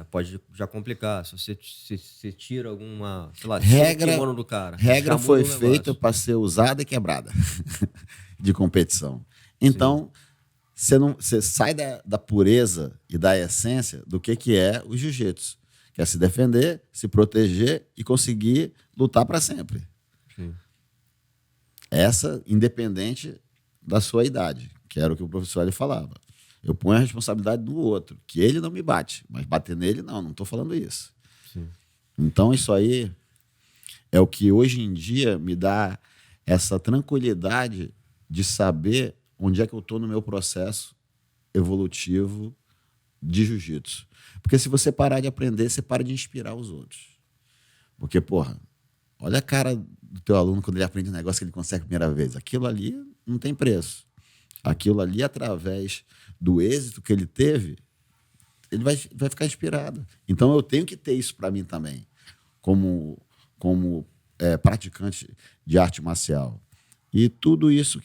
Pode já complicar. Se você tira alguma, sei lá, tira o kimono do cara. Regra foi feita para ser usada e quebrada de competição. Então, você sai da pureza e da essência do que é o jiu-jitsu. Que é se defender, se proteger e conseguir lutar para sempre. Sim. Essa, independente da sua idade, que era o que o professor ali falava. Eu ponho a responsabilidade no outro, que ele não me bate, mas bater nele, não estou falando isso. Sim. Então, isso aí é o que hoje em dia me dá essa tranquilidade de saber onde é que eu estou no meu processo evolutivo de jiu-jitsu. Porque se você parar de aprender, você para de inspirar os outros. Porque, porra, olha a cara do teu aluno quando ele aprende um negócio que ele consegue a primeira vez. Aquilo ali não tem preço. Aquilo ali, através do êxito que ele teve, ele vai ficar inspirado. Então, eu tenho que ter isso para mim também, como praticante de arte marcial. E tudo isso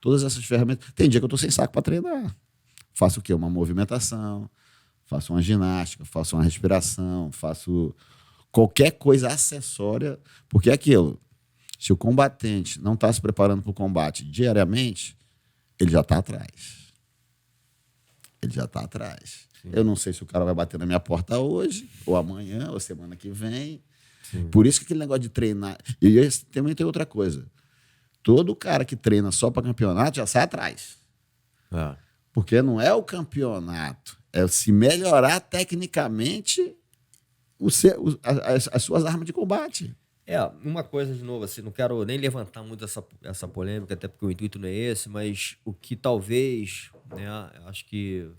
todas essas ferramentas... Tem dia que eu estou sem saco para treinar. Faço o quê? Uma movimentação, faço uma ginástica, faço uma respiração, faço qualquer coisa acessória, porque é aquilo. Se o combatente não está se preparando para o combate diariamente, ele já está atrás. Ele já está atrás. Sim. Eu não sei se o cara vai bater na minha porta hoje, ou amanhã, ou semana que vem. Sim. Por isso que aquele negócio de treinar... E também tem outra coisa. Todo cara que treina só para campeonato já sai atrás. Porque não é o campeonato, é se melhorar tecnicamente as suas armas de combate. Uma coisa, de novo, assim, não quero nem levantar muito essa polêmica, até porque o intuito não é esse, mas o que talvez, né, acho que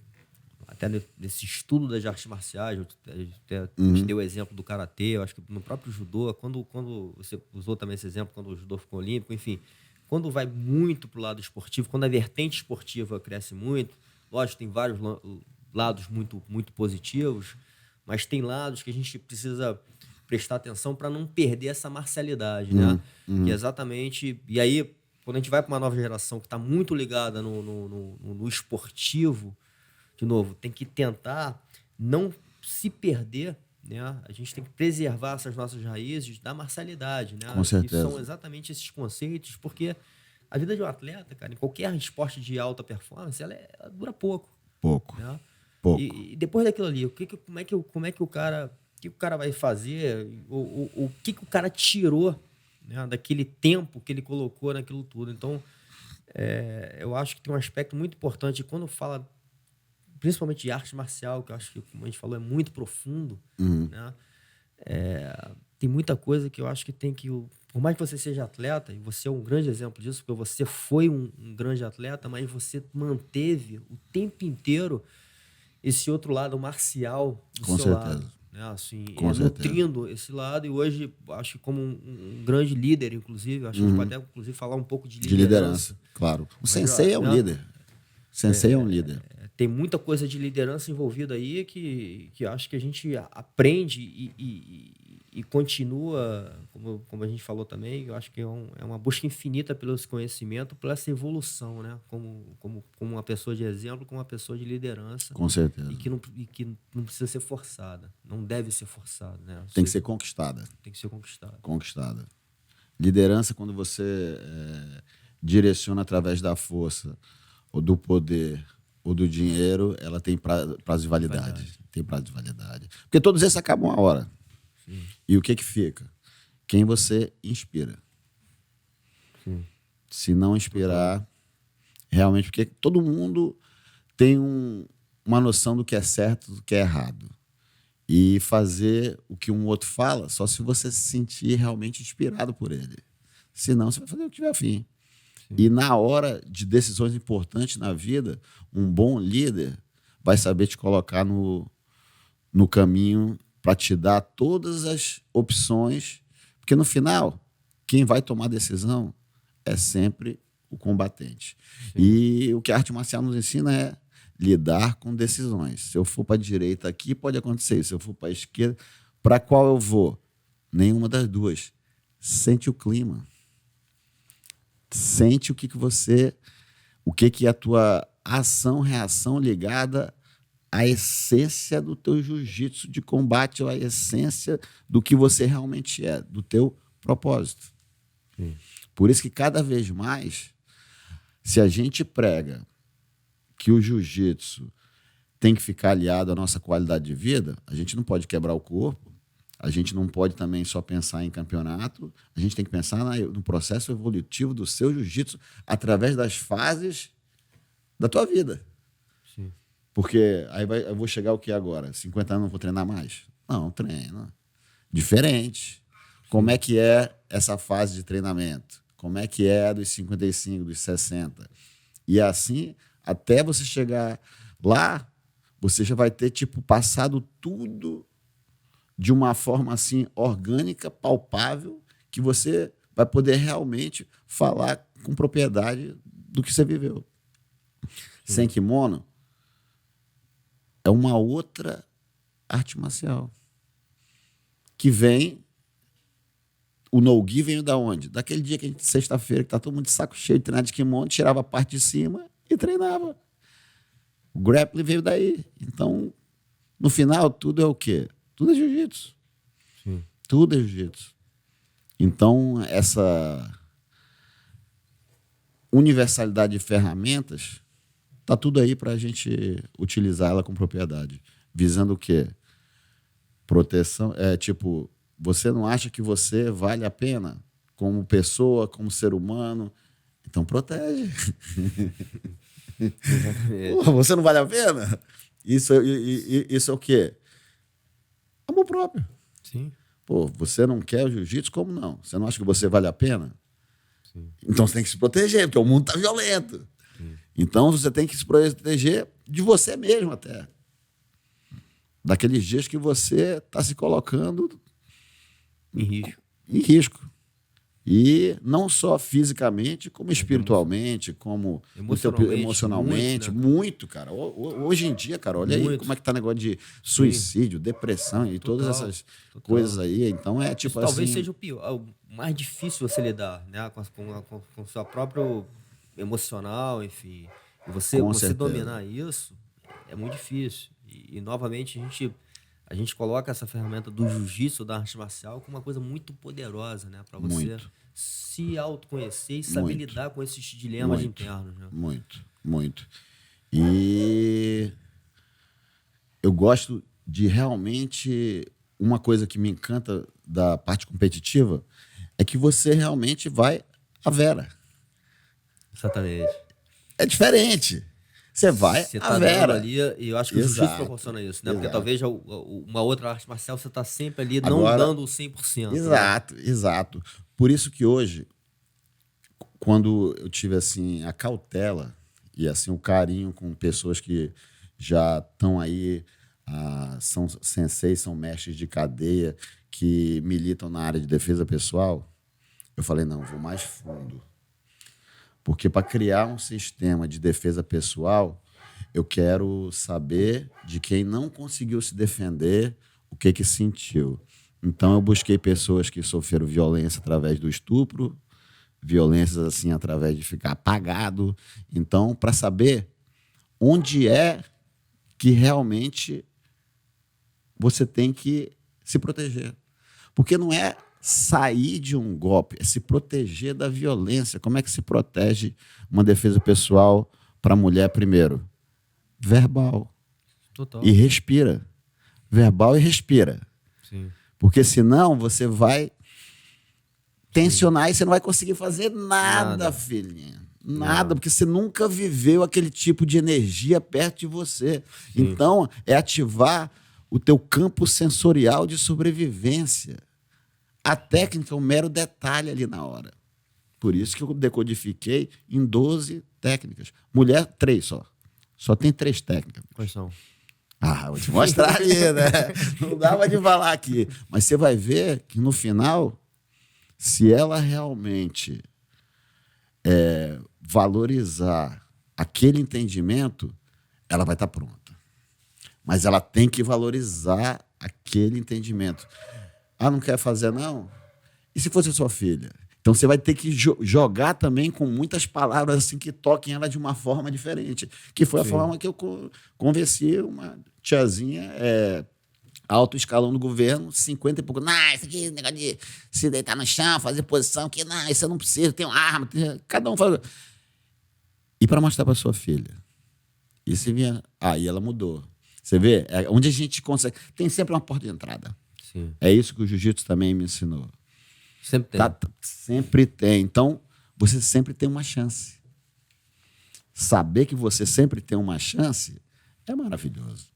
até nesse estudo das artes marciais, a gente deu o exemplo do karatê, eu acho que no próprio judô, quando você usou também esse exemplo, quando o judô ficou olímpico, enfim, quando vai muito pro lado esportivo, quando a vertente esportiva cresce muito, lógico, tem lados muito, muito positivos, mas tem lados que a gente precisa prestar atenção para não perder essa marcialidade, né? Que é exatamente... E aí, quando a gente vai para uma nova geração que está muito ligada no esportivo, de novo, tem que tentar não se perder, né? A gente tem que preservar essas nossas raízes da marcialidade, né? Com certeza. E são exatamente esses conceitos, porque a vida de um atleta, cara, em qualquer esporte de alta performance, ela dura pouco. Pouco. Né? Pouco. E depois daquilo ali, como é que o cara vai fazer? O que o cara tirou, né, daquele tempo que ele colocou naquilo tudo? Então, eu acho que tem um aspecto muito importante quando fala, principalmente de arte marcial, que eu acho que, como a gente falou, é muito profundo, né? Tem muita coisa que eu acho que tem que... Por mais que você seja atleta, e você é um grande exemplo disso, porque você foi um grande atleta, mas você manteve o tempo inteiro esse outro lado marcial do Com seu certeza. lado. Né? Assim, Com certeza. nutrindo esse lado, e hoje, acho que como um grande líder, inclusive, acho que a gente pode até, inclusive, falar um pouco de liderança. Claro. O Mas, sensei é um né, líder. O sensei é um líder. tem muita coisa de liderança envolvida aí que acho que a gente aprende e continua, como a gente falou também, eu acho que é uma busca infinita pelo conhecimento, pela essa evolução, né? Como uma pessoa de exemplo, como uma pessoa de liderança. Com certeza. E que não precisa ser forçada, não deve ser forçada. Né? Tem que ser conquistada. Tem que ser conquistada. Conquistada. Liderança, quando você direciona através da força, ou do poder, ou do dinheiro, ela tem prazo de validade. Tem prazo de validade. Porque todos esses acabam uma hora. Sim. E o que fica? Quem você inspira. Sim. Se não inspirar, realmente, porque todo mundo tem uma noção do que é certo, do que é errado. E fazer o que um outro fala só se você se sentir realmente inspirado por ele. Senão, você vai fazer o que tiver afim. E na hora de decisões importantes na vida, um bom líder vai saber te colocar no caminho para te dar todas as opções, porque no final, quem vai tomar a decisão é sempre o combatente. Sim. E o que a arte marcial nos ensina é lidar com decisões. Se eu for para a direita aqui, pode acontecer isso. Se eu for para a esquerda, para qual eu vou? Nenhuma das duas. Sente o clima. Sente o que é a tua ação, reação ligada à essência do teu jiu-jitsu de combate, ou à essência do que você realmente é, do teu propósito. Sim. Por isso que cada vez mais, se a gente prega que o jiu-jitsu tem que ficar aliado à nossa qualidade de vida, a gente não pode quebrar o corpo, a gente não pode também só pensar em campeonato, a gente tem que pensar no processo evolutivo do seu jiu-jitsu através das fases da tua vida. Sim. Porque aí eu vou chegar o que agora? 50 anos não vou treinar mais? Não, treino. Diferente. Sim. Como é que é essa fase de treinamento? Como é que é dos 55, dos 60? E assim, até você chegar lá, você já vai ter passado tudo de uma forma assim orgânica, palpável, que você vai poder realmente falar com propriedade do que você viveu. Sim. Sem kimono é uma outra arte marcial que vem. O no-gi veio da onde? Daquele dia que a gente, sexta-feira, que tá todo mundo de saco cheio de treinar de kimono, tirava a parte de cima e treinava. O grappling veio daí. Então, no final, tudo é o quê? Tudo é jiu-jitsu. Sim. Tudo é jiu-jitsu. Então, essa universalidade de ferramentas tá tudo aí para a gente utilizá-la com propriedade. Visando o quê? Proteção. Você não acha que você vale a pena como pessoa, como ser humano? Então, protege. Pô, você não vale a pena? Isso é o quê? Amor próprio. Sim. Pô, você não quer o jiu-jitsu? Como não? Você não acha que você vale a pena? Sim. Então você tem que se proteger, porque o mundo está violento. Sim. Então você tem que se proteger de você mesmo até. Daqueles dias que você está se colocando em risco. Em risco. E não só fisicamente, como espiritualmente, como emocionalmente. muito, né? Muito, cara. Hoje em dia, cara, olha aí Muito. como é que tá o negócio de Sim, suicídio, depressão e todas total, essas coisas total. aí. Então é Isso tipo talvez assim, seja o pior, o mais difícil você lidar, né? Com seu próprio emocional, enfim. E com você certeza. dominar isso é muito difícil. E novamente a gente coloca essa ferramenta do jiu-jitsu, da arte marcial, como uma coisa muito poderosa, né? Para você Muito, se autoconhecer e saber muito, lidar com esses dilemas muito, internos, né? muito, muito. E eu gosto de realmente. Uma coisa que me encanta da parte competitiva é que você realmente vai à vera. Exatamente. É diferente. Você vai Você à tá dando vera. ali, e eu acho que o jiu-jitsu Exato, proporciona isso, né? Porque exato. talvez uma outra arte marcial você tá sempre ali não Agora, dando o 100%, né? exato, exato. Por isso que hoje, quando eu tive assim a cautela e assim o carinho com pessoas que já estão aí, são senseis, são mestres de cadeia, que militam na área de defesa pessoal, eu falei, não, vou mais fundo. Porque para criar um sistema de defesa pessoal, eu quero saber de quem não conseguiu se defender, o que que sentiu. Então eu busquei pessoas que sofreram violência através do estupro, violências assim através de ficar apagado. Então, para saber onde é que realmente você tem que se proteger. Porque não é sair de um golpe, é se proteger da violência. Como é que se protege uma defesa pessoal para a mulher primeiro? Verbal. E Total. respira. Verbal e respira. Sim, Porque senão você vai sim. tensionar e você não vai conseguir fazer nada, Nada. filhinha. Nada, Não. porque você nunca viveu aquele tipo de energia perto de você. Sim. Então, é ativar o teu campo sensorial de sobrevivência. A técnica é um mero detalhe ali na hora. Por isso que eu decodifiquei em 12 técnicas. Mulher, 3 só. Só tem 3 técnicas. Quais são? Ah, vou te mostrar ali, né? Não dava de falar aqui. Mas você vai ver que no final, se ela realmente valorizar aquele entendimento, ela vai estar pronta. Mas ela tem que valorizar aquele entendimento. Ah, não quer fazer, não? E se fosse sua filha? Então você vai ter que jogar também com muitas palavras assim que toquem ela de uma forma diferente. Que foi a Sim. forma que eu convenci uma tiazinha alto escalão do governo, 50 e pouco. Não, isso aqui, negócio de se deitar no chão, fazer posição, que não, isso eu não preciso, tem uma arma. Cada um faz. E para mostrar para sua filha. E se vinha. Aí ela mudou. Você vê? É onde a gente consegue. Tem sempre uma porta de entrada. Sim. É isso que o jiu-jitsu também me ensinou. Sempre tem. Sempre tem. Então, você sempre tem uma chance. Saber que você sempre tem uma chance é maravilhoso.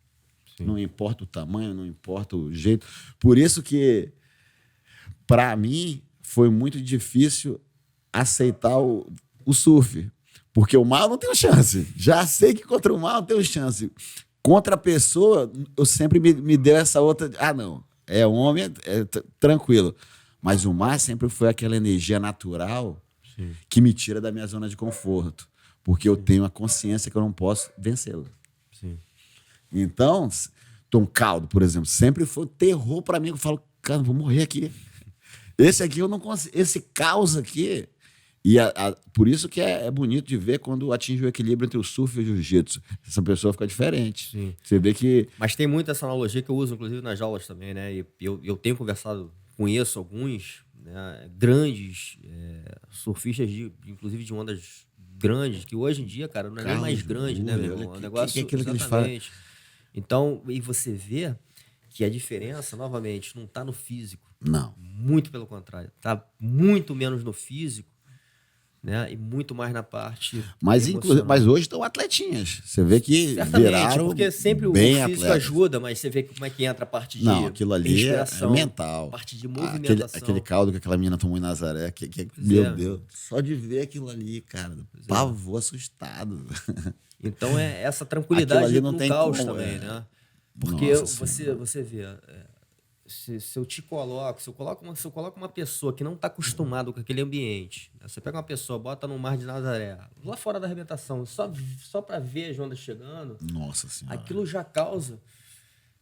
Sim. Não importa o tamanho, não importa o jeito. Por isso que, para mim, foi muito difícil aceitar o surf. Porque o mar eu não tenho chance. Já sei que contra o mar eu não tenho chance. Contra a pessoa, eu sempre me deu essa outra. Ah, não. É homem, tranquilo. Mas o mar sempre foi aquela energia natural Sim. que me tira da minha zona de conforto. Porque eu tenho a consciência que eu não posso vencê-la. Sim. Então, Tom Caldo, por exemplo, sempre foi terror para mim. Eu falo, cara, vou morrer aqui. Esse aqui eu não consigo. Esse caos aqui. E por isso que é bonito de ver quando atinge o equilíbrio entre o surf e o jiu-jitsu. Essa pessoa fica diferente. Sim. Você vê que. Mas tem muito essa analogia que eu uso, inclusive, nas aulas também, né? E eu tenho conversado, conheço alguns, né, grandes surfistas, inclusive de ondas grandes, que hoje em dia, cara, não é nem mais Carlos grande, né, meu Murray, olha irmão? É um que é negócio, aquilo que eles falam. exatamente. Então, e você vê que a diferença, novamente, não está no físico. Não. Muito pelo contrário. Está muito menos no físico, né? E muito mais na parte Mas emocional. hoje estão atletinhas. Você vê que Certamente, viraram porque sempre o bem físico atletas. ajuda, mas você vê como é que entra a parte de Não, aquilo ali é respiração, mental. a parte de Aquele, movimentação. aquele caldo que aquela menina tomou em Nazaré, Pois meu é. Deus, só de ver aquilo ali, cara, é. pavor, assustado. Então é essa Aquilo tranquilidade ali não no tem caos como. também, né? Porque Nossa Senhora. você vê, se eu te coloco, se eu coloco uma pessoa que não está acostumada com aquele ambiente, né? Você pega uma pessoa, bota no Mar de Nazaré, lá fora da arrebentação, só para ver as ondas chegando, Nossa Senhora. aquilo já causa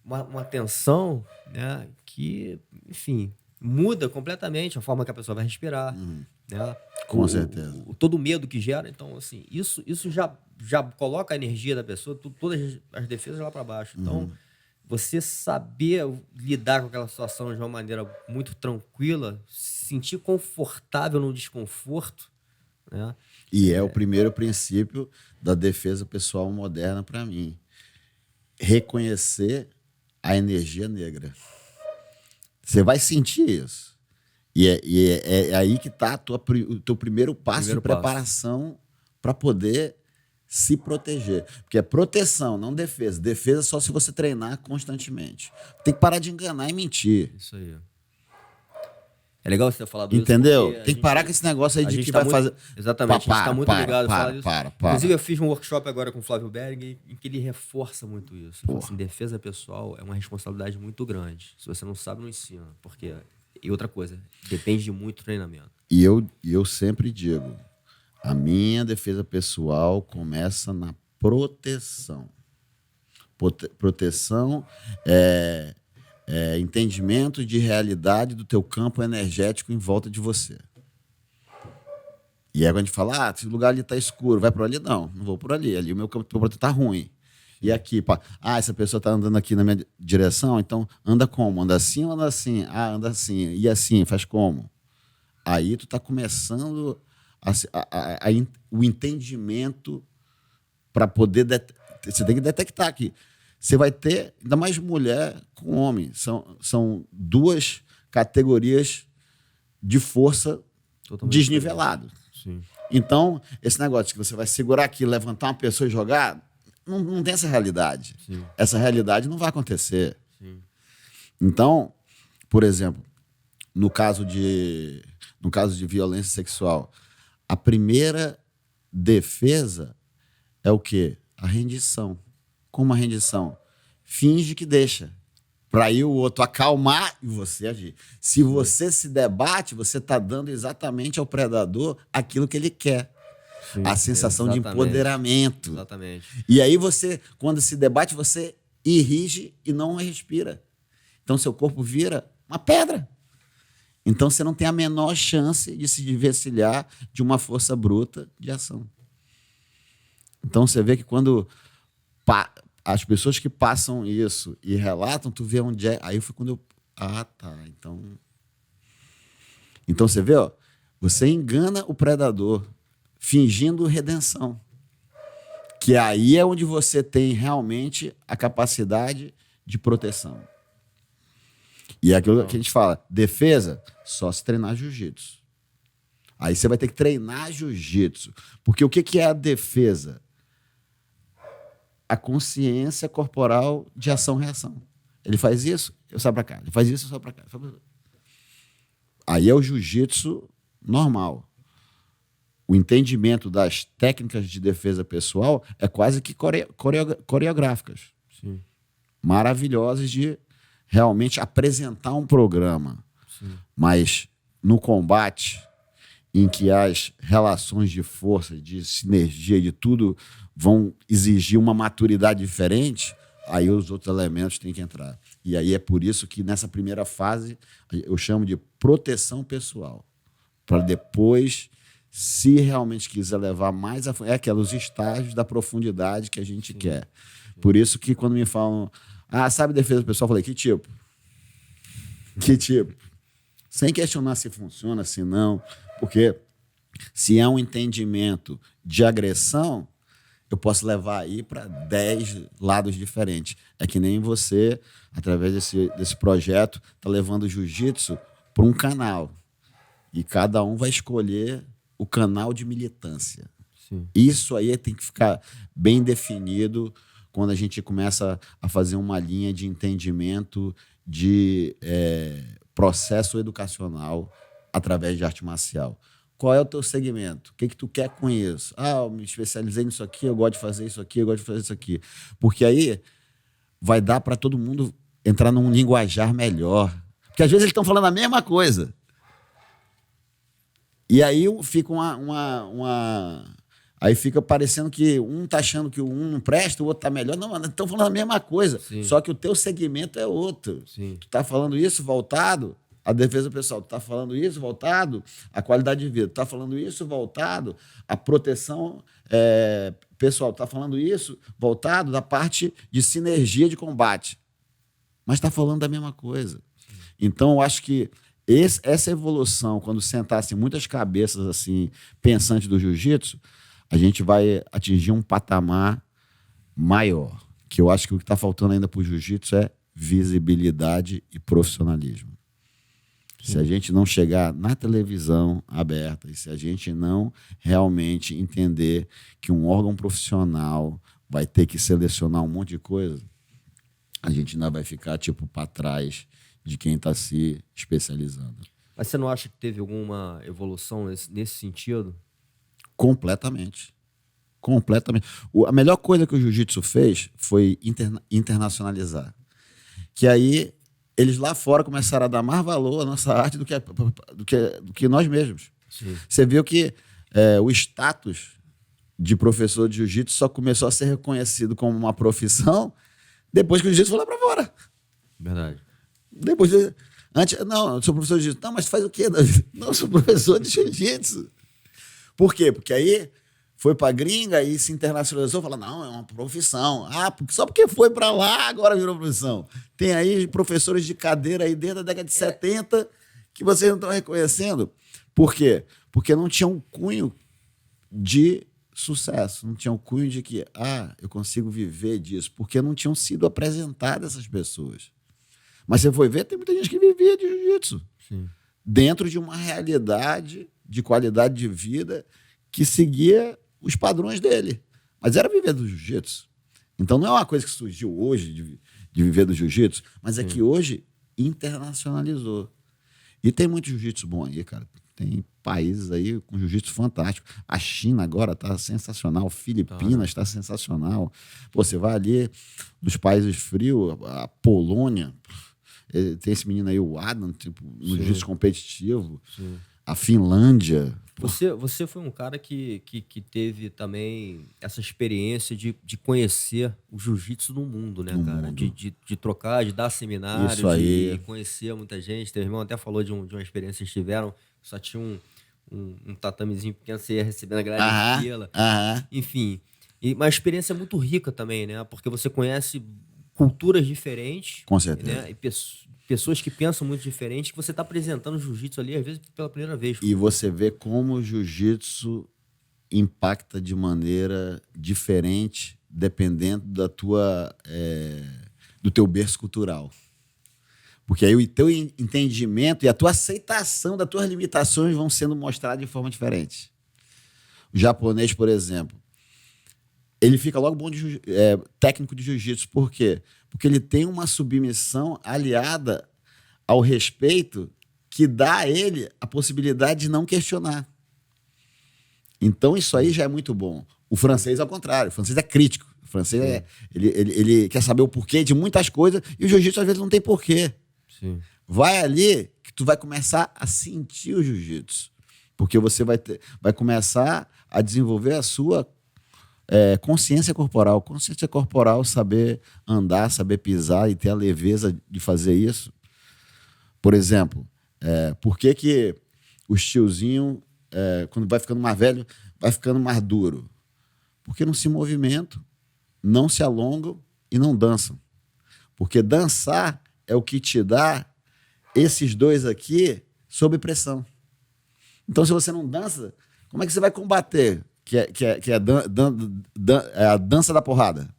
uma tensão, né? Que, enfim, muda completamente a forma que a pessoa vai respirar, né? Com certeza. Todo o medo que gera. Então, assim, isso já coloca a energia da pessoa, todas as defesas lá para baixo. Então, você saber lidar com aquela situação de uma maneira muito tranquila, se sentir confortável no desconforto, né? E é o primeiro princípio da defesa pessoal moderna para mim. Reconhecer a energia negra. Você vai sentir isso. E é aí que está o teu primeiro passo de preparação para poder se proteger. Porque é proteção, não defesa. Defesa só se você treinar constantemente. Tem que parar de enganar e mentir. Isso aí. É legal você ter falado Entendeu? isso. Tem que parar com esse negócio aí de que vai fazer... Exatamente, a gente está muito ligado a falar disso. Para. Inclusive, eu fiz um workshop agora com o Flávio Berg em que ele reforça muito isso. Ele falou assim, defesa pessoal é uma responsabilidade muito grande. Se você não sabe, não ensina. Porque... E outra coisa, depende de muito treinamento. E eu sempre digo, a minha defesa pessoal começa na proteção. Proteção é entendimento de realidade do teu campo energético em volta de você. E aí quando a gente fala, esse lugar ali está escuro, vai por ali? Não vou por ali. Ali o meu campo protetor está ruim. E aqui, essa pessoa está andando aqui na minha direção, então anda como? Anda assim ou anda assim? Anda assim. E assim, faz como? Aí tu está começando o entendimento para poder... Você tem que detectar aqui. Você vai ter, ainda mais mulher com homem. São duas categorias de força totalmente desnivelado. Sim. Então, esse negócio de que você vai segurar aqui, levantar uma pessoa e jogar... Não tem essa realidade. Sim. Essa realidade não vai acontecer. Sim. Então, por exemplo, no caso de violência sexual, a primeira defesa é o quê? A rendição. Como a rendição? Finge que deixa. Para aí o outro acalmar e você agir. Se você se debate, você está dando exatamente ao predador aquilo que ele quer. Sim, a sensação de empoderamento. Exatamente. E aí você, quando se debate, você irrige e não respira. Então seu corpo vira uma pedra. Então você não tem a menor chance de se desvencilhar de uma força bruta de ação. Então você vê que quando as pessoas que passam isso e relatam, tu vê onde é. Aí foi quando eu... Então você vê, você engana o predador fingindo redenção. Que aí é onde você tem realmente a capacidade de proteção. E é aquilo que a gente fala, defesa, só se treinar jiu-jitsu. Aí você vai ter que treinar jiu-jitsu. Porque o que é a defesa? A consciência corporal de ação-reação. Ele faz isso, eu saio para cá. Ele faz isso, eu saio para cá. Aí é o jiu-jitsu normal. O entendimento das técnicas de defesa pessoal é quase que coreográficas. Sim. Maravilhosas de realmente apresentar um programa. Sim. Mas no combate, em que as relações de força, de sinergia, de tudo vão exigir uma maturidade diferente, aí os outros elementos têm que entrar. E aí é por isso que nessa primeira fase eu chamo de proteção pessoal. Para depois... Se realmente quiser levar mais a fundo, é aqueles estágios da profundidade que a gente quer. Por isso que quando me falam, sabe defesa pessoal, eu falei, que tipo? Que tipo? Sem questionar se funciona, se não. Porque se é um entendimento de agressão, eu posso levar aí para 10 lados diferentes. É que nem você, através desse projeto, está levando o jiu-jitsu para um canal. E cada um vai escolher o canal de militância. Sim. Isso aí tem que ficar bem definido quando a gente começa a fazer uma linha de entendimento de processo educacional através de arte marcial. Qual é o teu segmento? O que tu quer com isso? Eu me especializei nisso aqui, eu gosto de fazer isso aqui, eu gosto de fazer isso aqui. Porque aí vai dar para todo mundo entrar num linguajar melhor. Porque às vezes eles estão falando a mesma coisa. E aí fica Aí fica parecendo que um tá achando que um não presta, o outro tá melhor. Não, estão falando a mesma coisa. Sim. Só que o teu segmento é outro. Sim. Tu tá falando isso voltado à defesa pessoal. Tu tá falando isso voltado à qualidade de vida. Tu tá falando isso voltado à proteção pessoal. Tu tá falando isso voltado da parte de sinergia de combate. Mas tá falando da mesma coisa. Sim. Então, eu acho que essa evolução, quando sentassem muitas cabeças assim pensantes do jiu-jitsu, a gente vai atingir um patamar maior. Que eu acho que o que está faltando ainda para o jiu-jitsu é visibilidade e profissionalismo. Sim. Se a gente não chegar na televisão aberta e se a gente não realmente entender que um órgão profissional vai ter que selecionar um monte de coisa, a gente ainda vai ficar para trás de quem está se especializando. Mas você não acha que teve alguma evolução nesse sentido? Completamente. Completamente. A melhor coisa que o jiu-jitsu fez foi internacionalizar. Que aí eles lá fora começaram a dar mais valor à nossa arte do que nós mesmos. Sim. Você viu que o status de professor de jiu-jitsu só começou a ser reconhecido como uma profissão depois que o jiu-jitsu foi lá para fora. Verdade. Depois, antes, não, eu sou professor de jiu-jitsu. Não, mas faz o quê, David? Não, eu sou professor de jiu-jitsu. Por quê? Porque aí foi pra gringa e se internacionalizou, fala, não, é uma profissão. Só porque foi para lá, agora virou profissão. Tem aí professores de cadeira aí desde a década de 70 que vocês não estão reconhecendo. Por quê? Porque não tinha um cunho de sucesso, não tinha um cunho de que, eu consigo viver disso, porque não tinham sido apresentadas essas pessoas. Mas você foi ver, tem muita gente que vivia de jiu-jitsu. Sim. Dentro de uma realidade de qualidade de vida que seguia os padrões dele. Mas era viver do jiu-jitsu. Então não é uma coisa que surgiu hoje de viver do jiu-jitsu, mas é que hoje internacionalizou. E tem muito jiu-jitsu bom aí, cara. Tem países aí com jiu-jitsu fantástico. A China agora está sensacional. Filipinas está sensacional. Pô, você vai ali dos países frios, a Polônia, tem esse menino aí, o Adam, no jiu-jitsu competitivo. Sim. A Finlândia. Você foi um cara que teve também essa experiência de conhecer o jiu-jitsu no mundo, né, cara? De trocar, de dar seminários, de conhecer muita gente. Teu irmão até falou de uma experiência que eles tiveram, só tinha um tatamezinho pequeno, você ia recebendo a galera de fila. Enfim, uma experiência muito rica também, né? Porque você conhece culturas diferentes. Com certeza. Né? E pessoas que pensam muito diferente, que você está apresentando o jiu-jitsu ali, às vezes, pela primeira vez. E você vê como o jiu-jitsu impacta de maneira diferente, dependendo do teu berço cultural. Porque aí o teu entendimento e a tua aceitação das tuas limitações vão sendo mostradas de forma diferente. O japonês, por exemplo, ele fica logo bom técnico de jiu-jitsu. Por quê? Porque ele tem uma submissão aliada ao respeito que dá a ele a possibilidade de não questionar. Então, isso aí já é muito bom. O francês, ao contrário. O francês é crítico. O francês ele quer saber o porquê de muitas coisas e o jiu-jitsu, às vezes, não tem porquê. Sim. Vai ali que tu vai começar a sentir o jiu-jitsu. Porque você vai começar a desenvolver a sua consciência corporal. Consciência corporal, saber andar, saber pisar e ter a leveza de fazer isso. Por exemplo, por que os tiozinhos, quando vai ficando mais velho, vai ficando mais duro? Porque não se movimentam, não se alongam e não dançam. Porque dançar é o que te dá esses dois aqui sob pressão. Então, se você não dança, como é que você vai combater? Que é a dança da porrada.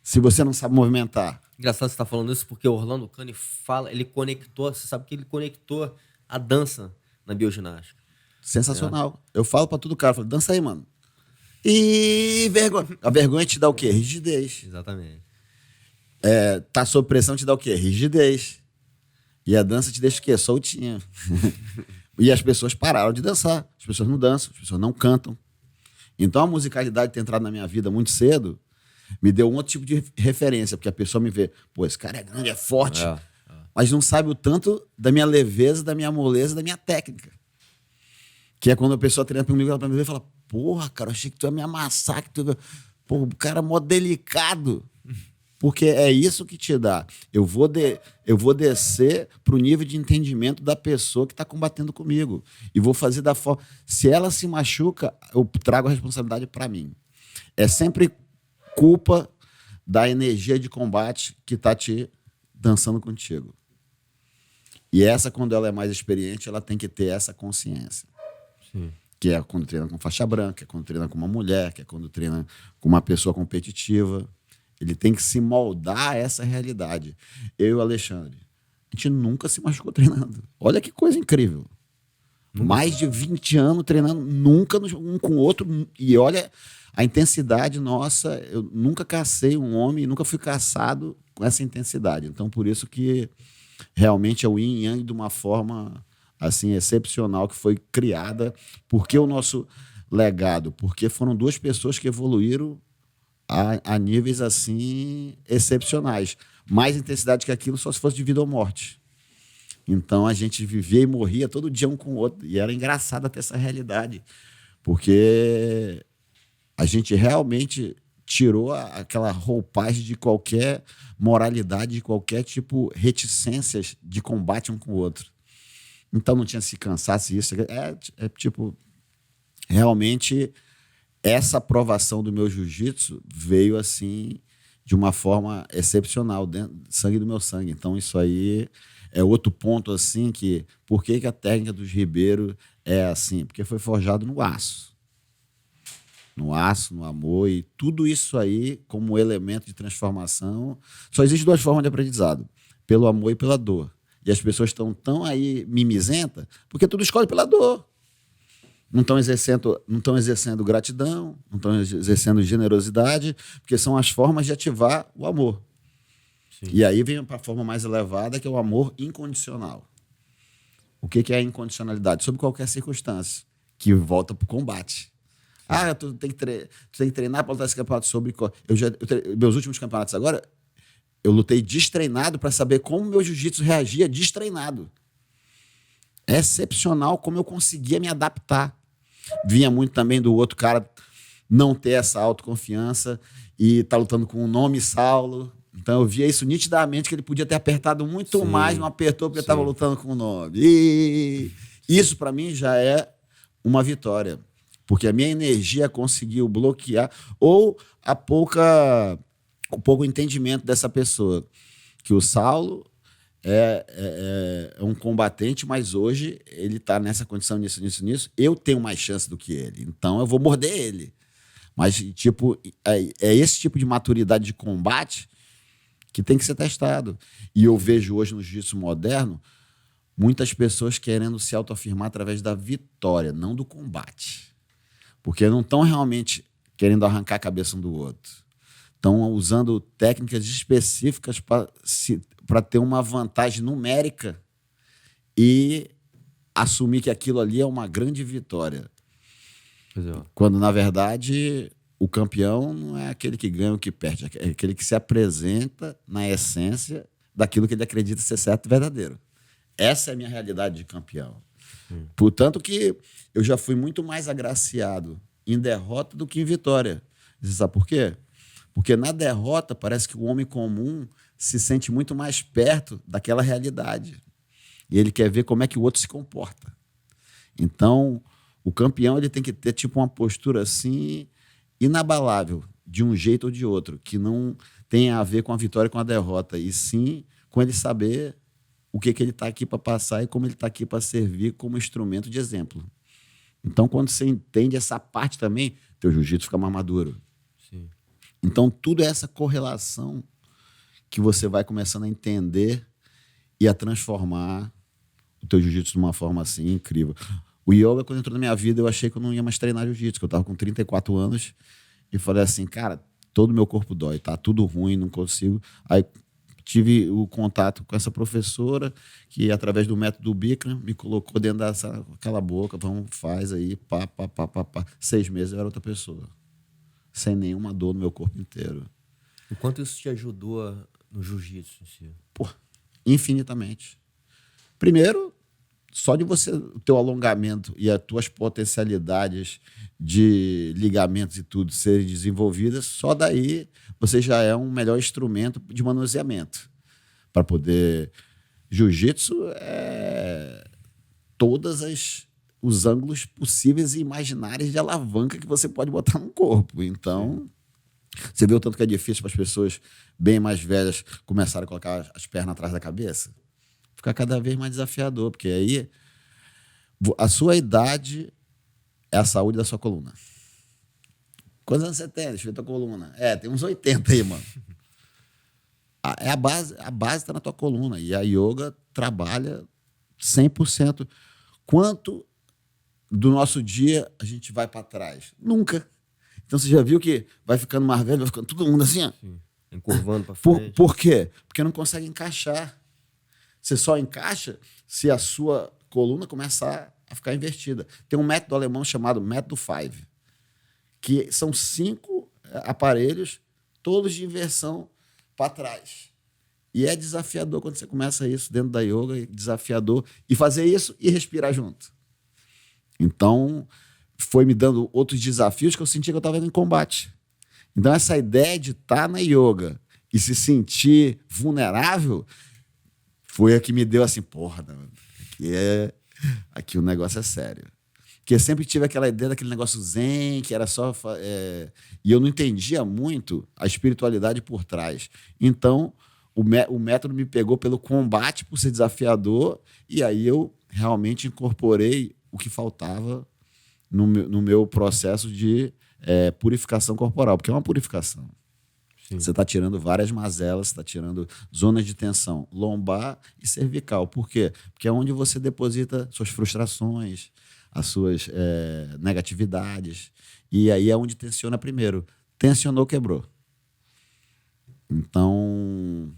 Se você não sabe movimentar. Engraçado você estar falando isso, porque o Orlando Cane fala, ele conectou, você sabe que ele conectou a dança na bioginástica. Sensacional. Eu falo pra todo cara, falo, dança aí, mano. E vergonha. A vergonha te dá o quê? Rigidez. Exatamente. Tá sob pressão te dá o quê? Rigidez. E a dança te deixa o quê? Soltinha. E as pessoas pararam de dançar. As pessoas não dançam, as pessoas não cantam. Então a musicalidade ter entrado na minha vida muito cedo Me deu um outro tipo de referência, porque a pessoa me vê, pô, esse cara é grande, é forte, É. mas não sabe o tanto da minha leveza, da minha moleza, da minha técnica. Que é quando a pessoa treina comigo, ela me vê e fala, porra, cara, eu achei que tu ia me amassar, que tu... Pô, o cara é mó delicado. Porque é isso que te dá. Eu vou descer para o nível de entendimento da pessoa que está combatendo comigo. E vou fazer da forma... Se ela se machuca, eu trago a responsabilidade para mim. É sempre culpa da energia de combate que está te dançando contigo. E essa, quando ela é mais experiente, ela tem que ter essa consciência. Sim. Que é quando treina com faixa branca, que é quando treina com uma mulher, que é quando treina com uma pessoa competitiva. Ele tem que se moldar a essa realidade. Eu e o Alexandre, a gente nunca se machucou treinando. Olha que coisa incrível. Mais de 20 anos treinando, nunca um com o outro. E olha a intensidade nossa. Eu nunca cacei um homem, nunca fui caçado com essa intensidade. Então, por isso que realmente é o yin e yang de uma forma assim excepcional que foi criada. Por que o nosso legado? Porque foram duas pessoas que evoluíram a níveis assim excepcionais. Mais intensidade que aquilo só se fosse de vida ou morte. Então a gente vivia e morria todo dia um com o outro. E era engraçado ter essa realidade. Porque a gente realmente tirou aquela roupagem de qualquer moralidade, de qualquer tipo reticências de combate um com o outro. Então não tinha se cansasse isso. É tipo, realmente... Essa aprovação do meu jiu-jitsu veio assim de uma forma excepcional, dentro do sangue do meu sangue. Então isso aí é outro ponto assim que por que a técnica dos Ribeiro é assim? Porque foi forjado no aço. No aço, no amor e tudo isso aí como elemento de transformação. Só existe duas formas de aprendizado, pelo amor e pela dor. E as pessoas estão tão aí mimizentas porque tudo escolhe pela dor. Não estão exercendo gratidão, não estão exercendo generosidade, porque são as formas de ativar o amor. Sim. E aí vem para a forma mais elevada, que é o amor incondicional. O que é a incondicionalidade? Sob qualquer circunstância, que volta para o combate. Sim. Ah, tu tem que treinar para lutar esse campeonato sobre... Meus últimos campeonatos agora, eu lutei destreinado para saber como meu jiu-jitsu reagia destreinado. É excepcional como eu conseguia me adaptar. Vinha muito também do outro cara não ter essa autoconfiança e tá lutando com o nome Saulo. Então eu via isso nitidamente, que ele podia ter apertado muito mais, não apertou porque estava lutando com o nome. E isso para mim já é uma vitória. Porque a minha energia conseguiu bloquear ou o pouco entendimento dessa pessoa. Que o Saulo... É um combatente, mas hoje ele está nessa condição, nisso. Eu tenho mais chance do que ele, então eu vou morder ele. Mas, tipo, é esse tipo de maturidade de combate que tem que ser testado. E eu vejo hoje no jiu-jitsu moderno muitas pessoas querendo se autoafirmar através da vitória, não do combate. Porque não estão realmente querendo arrancar a cabeça um do outro. Estão usando técnicas específicas para ter uma vantagem numérica e assumir que aquilo ali é uma grande vitória. Quando, na verdade, o campeão não é aquele que ganha ou que perde, é aquele que se apresenta na essência daquilo que ele acredita ser certo e verdadeiro. Essa é a minha realidade de campeão. Portanto que eu já fui muito mais agraciado em derrota do que em vitória. Você sabe por quê? Porque na derrota parece que o homem comum se sente muito mais perto daquela realidade. E ele quer ver como é que o outro se comporta. Então, o campeão ele tem que ter tipo uma postura assim inabalável, de um jeito ou de outro, que não tenha a ver com a vitória e com a derrota, e sim com ele saber o que ele está aqui para passar e como ele está aqui para servir como instrumento de exemplo. Então, quando você entende essa parte também, teu jiu-jitsu fica mais maduro. Sim. Então, tudo é essa correlação que você vai começando a entender e a transformar o teu jiu-jitsu de uma forma assim incrível. O yoga, quando entrou na minha vida, eu achei que eu não ia mais treinar jiu-jitsu, que eu estava com 34 anos e falei assim, cara, todo o meu corpo dói, tá tudo ruim, não consigo. Aí tive o contato com essa professora que, através do método Bikram, me colocou dentro daquela boca, vamos, faz aí, pá. 6 meses eu era outra pessoa. Sem nenhuma dor no meu corpo inteiro. O quanto isso te ajudou no jiu-jitsu em si? Pô, infinitamente. Primeiro, só de você, o teu alongamento e as tuas potencialidades de ligamentos e tudo serem desenvolvidas, só daí você já é um melhor instrumento de manuseamento para poder. Jiu-jitsu é todas os ângulos possíveis e imaginários de alavanca que você pode botar no corpo. Então, você vê o tanto que é difícil para as pessoas bem mais velhas começarem a colocar as pernas atrás da cabeça? Fica cada vez mais desafiador, porque aí a sua idade é a saúde da sua coluna. Quantos anos você tem? Deixa eu ver tua coluna. Tem uns 80 aí, mano. A base está na tua coluna. E a yoga trabalha 100%. Quanto do nosso dia a gente vai para trás? Nunca. Então você já viu que vai ficando mais velho, vai ficando todo mundo assim, ó. Sim. Encurvando para frente. Por quê? Porque não consegue encaixar. Você só encaixa se a sua coluna começar a ficar invertida. Tem um método alemão chamado método Five, que são 5 aparelhos, todos de inversão para trás. E é desafiador quando você começa isso dentro da yoga, é desafiador. E fazer isso e respirar junto. Então, foi me dando outros desafios que eu sentia que eu estava em combate. Então, essa ideia de estar na yoga e se sentir vulnerável foi a que me deu assim, porra, aqui o negócio é sério. Porque eu sempre tive aquela ideia daquele negócio zen, que era só... e eu não entendia muito a espiritualidade por trás. Então, o método me pegou pelo combate, por ser desafiador, e aí eu realmente incorporei o que faltava no meu processo de purificação corporal, porque é uma purificação. Sim. Você está tirando várias mazelas, você está tirando zonas de tensão lombar e cervical. Por quê? Porque é onde você deposita suas frustrações, as suas negatividades. E aí é onde tensiona primeiro. Tensionou, quebrou. Então,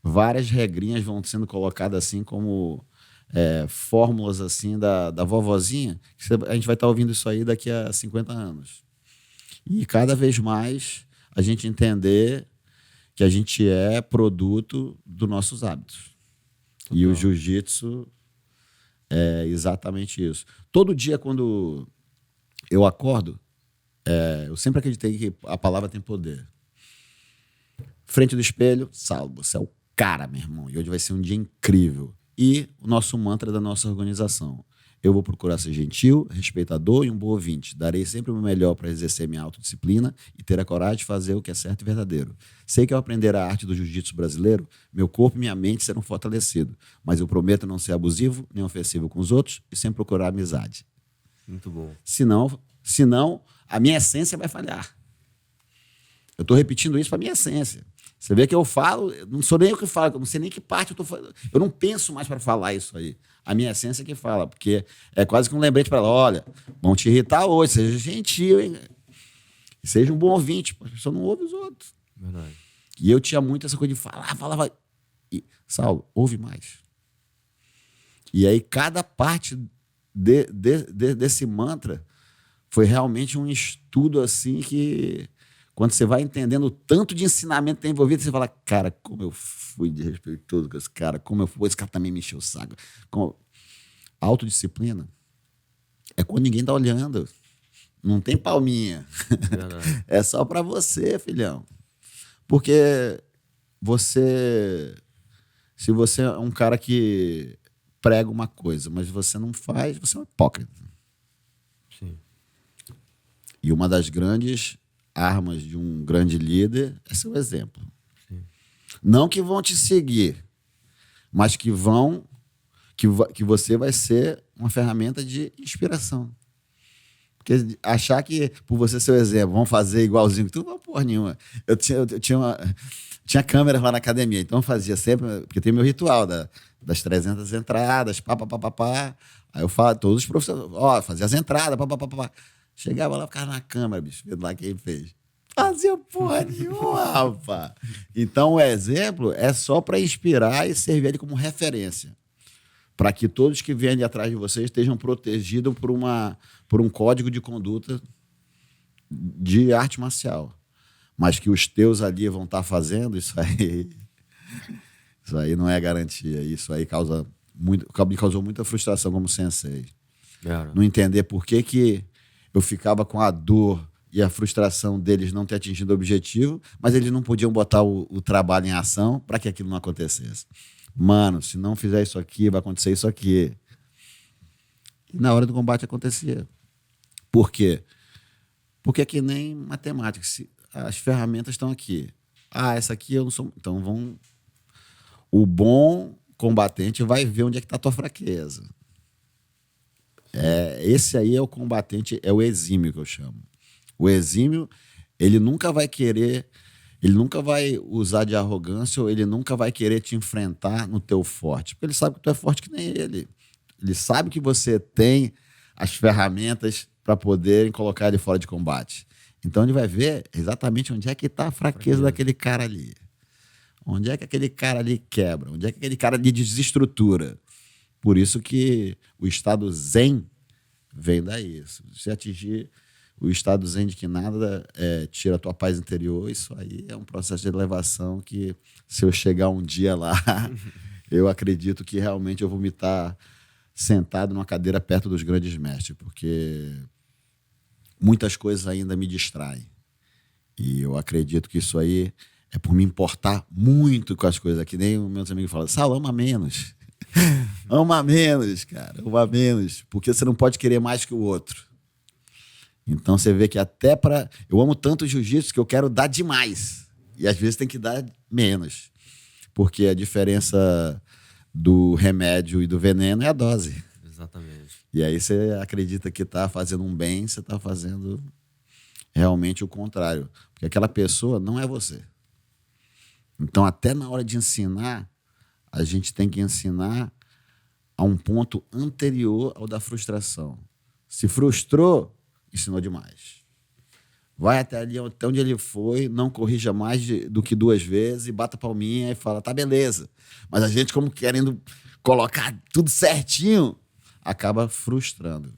várias regrinhas vão sendo colocadas assim como fórmulas assim da vovozinha, que a gente vai estar ouvindo isso aí daqui a 50 anos. E cada vez mais a gente entender que a gente é produto dos nossos hábitos. Total. E o jiu-jitsu é exatamente isso. Todo dia, quando eu acordo, eu sempre acreditei que a palavra tem poder. Frente do espelho, Saulo, você é o cara, meu irmão. E hoje vai ser um dia incrível. E o nosso mantra da nossa organização: eu vou procurar ser gentil, respeitador e um bom ouvinte. Darei sempre o meu melhor para exercer minha autodisciplina e ter a coragem de fazer o que é certo e verdadeiro. Sei que ao aprender a arte do jiu-jitsu brasileiro, meu corpo e minha mente serão fortalecidos. Mas eu prometo não ser abusivo, nem ofensivo com os outros e sempre procurar amizade. Muito bom. Senão a minha essência vai falhar. Eu estou repetindo isso para a minha essência. Você vê que eu falo, não sou nem eu que falo, eu não sei nem que parte eu estou falando. Eu não penso mais para falar isso aí. A minha essência é que fala, porque é quase que um lembrete para ela: olha, vão te irritar hoje, seja gentil, hein? Seja um bom ouvinte, a pessoa não ouve os outros. Verdade. E eu tinha muito essa coisa de falar. E, Saulo, ouve mais. E aí cada parte desse mantra foi realmente um estudo assim que... Quando você vai entendendo o tanto de ensinamento que tem envolvido, você fala: cara, como eu fui desrespeitoso com esse cara, como eu fui, esse cara também me encheu o saco. Autodisciplina é quando ninguém tá olhando. Não tem palminha. É só para você, filhão. Porque se você é um cara que prega uma coisa, mas você não faz, você é um hipócrita. Sim. E uma das grandes armas de um grande líder é seu exemplo. Sim. Não que vão te seguir, mas que você vai ser uma ferramenta de inspiração. Porque achar que por você ser o exemplo, vão fazer igualzinho que tu, não, porra nenhuma. Eu tinha câmeras lá na academia, então eu fazia sempre, porque tem meu ritual das 300 entradas, pá. Aí eu falo, todos os professores, fazia as entradas, pá. Chegava lá, ficava na câmera, bicho, vendo lá quem fez. Fazia porra nenhuma, rapaz. Então, o exemplo é só para inspirar e servir ele como referência. Para que todos que vêm atrás de vocês estejam protegidos por um código de conduta de arte marcial. mas que os teus ali vão estar fazendo, isso aí não é garantia. Isso aí me causou muita frustração como sensei. Não entender por que eu ficava com a dor e a frustração deles não ter atingido o objetivo, mas eles não podiam botar o trabalho em ação para que aquilo não acontecesse. Mano, se não fizer isso aqui, vai acontecer isso aqui. E na hora do combate acontecia. Por quê? Porque é que nem matemática. As ferramentas estão aqui. Essa aqui eu não sou... Então o bom combatente vai ver onde é que está a tua fraqueza. Esse aí é o combatente, é o exímio que eu chamo. O exímio, ele nunca vai usar de arrogância, ou ele nunca vai querer te enfrentar no teu forte. Porque ele sabe que tu é forte que nem ele. Ele sabe que você tem as ferramentas para poderem colocar ele fora de combate. Então ele vai ver exatamente onde é que está a fraqueza daquele cara ali. Onde é que aquele cara ali quebra? Onde é que aquele cara ali desestrutura? Por isso que o estado zen vem daí. Se você atingir o estado zen de que nada tira a tua paz interior, isso aí é um processo de elevação que, se eu chegar um dia lá, eu acredito que realmente eu vou me estar sentado numa cadeira perto dos grandes mestres, porque muitas coisas ainda me distraem. E eu acredito que isso aí é por me importar muito com as coisas. Que nem os meus amigos falam, Saulo, ama menos. Ama menos, cara. Ama menos. Porque você não pode querer mais que o outro. Então você vê que até para... Eu amo tanto o jiu-jitsu que eu quero dar demais. E às vezes tem que dar menos. Porque a diferença do remédio e do veneno é a dose. Exatamente. E aí você acredita que está fazendo um bem, você está fazendo realmente o contrário. Porque aquela pessoa não é você. Então até na hora de ensinar, a gente tem que ensinar a um ponto anterior ao da frustração. Se frustrou, ensinou demais. Vai até ali, até onde ele foi, não corrija mais do que 2 vezes e bata a palminha e fala, tá, beleza. Mas a gente, como querendo colocar tudo certinho, acaba frustrando.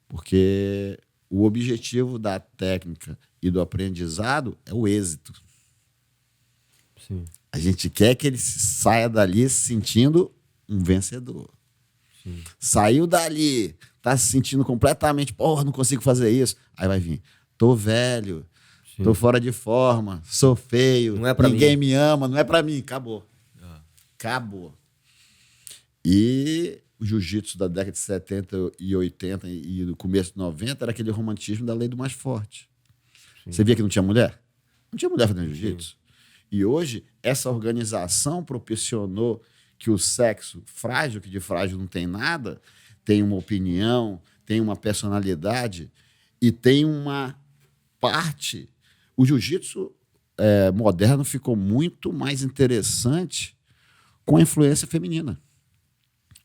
Porque o objetivo da técnica e do aprendizado é o êxito. Sim. A gente quer que ele saia dali se sentindo um vencedor. Sim. Saiu dali, tá se sentindo completamente, porra, não consigo fazer isso. Aí vai vir, tô velho, Sim. tô fora de forma, sou feio, não é pra ninguém mim. me ama, não é pra mim, acabou. Acabou. E o jiu-jitsu da década de 70 e 80 e do começo de 90 era aquele romantismo da lei do mais forte. Sim. Você via que não tinha mulher? Não tinha mulher fazendo jiu-jitsu. E hoje, essa organização propiciou que o sexo frágil, que de frágil não tem nada, tem uma opinião, tem uma personalidade e tem uma parte... O jiu-jitsu moderno ficou muito mais interessante com a influência feminina.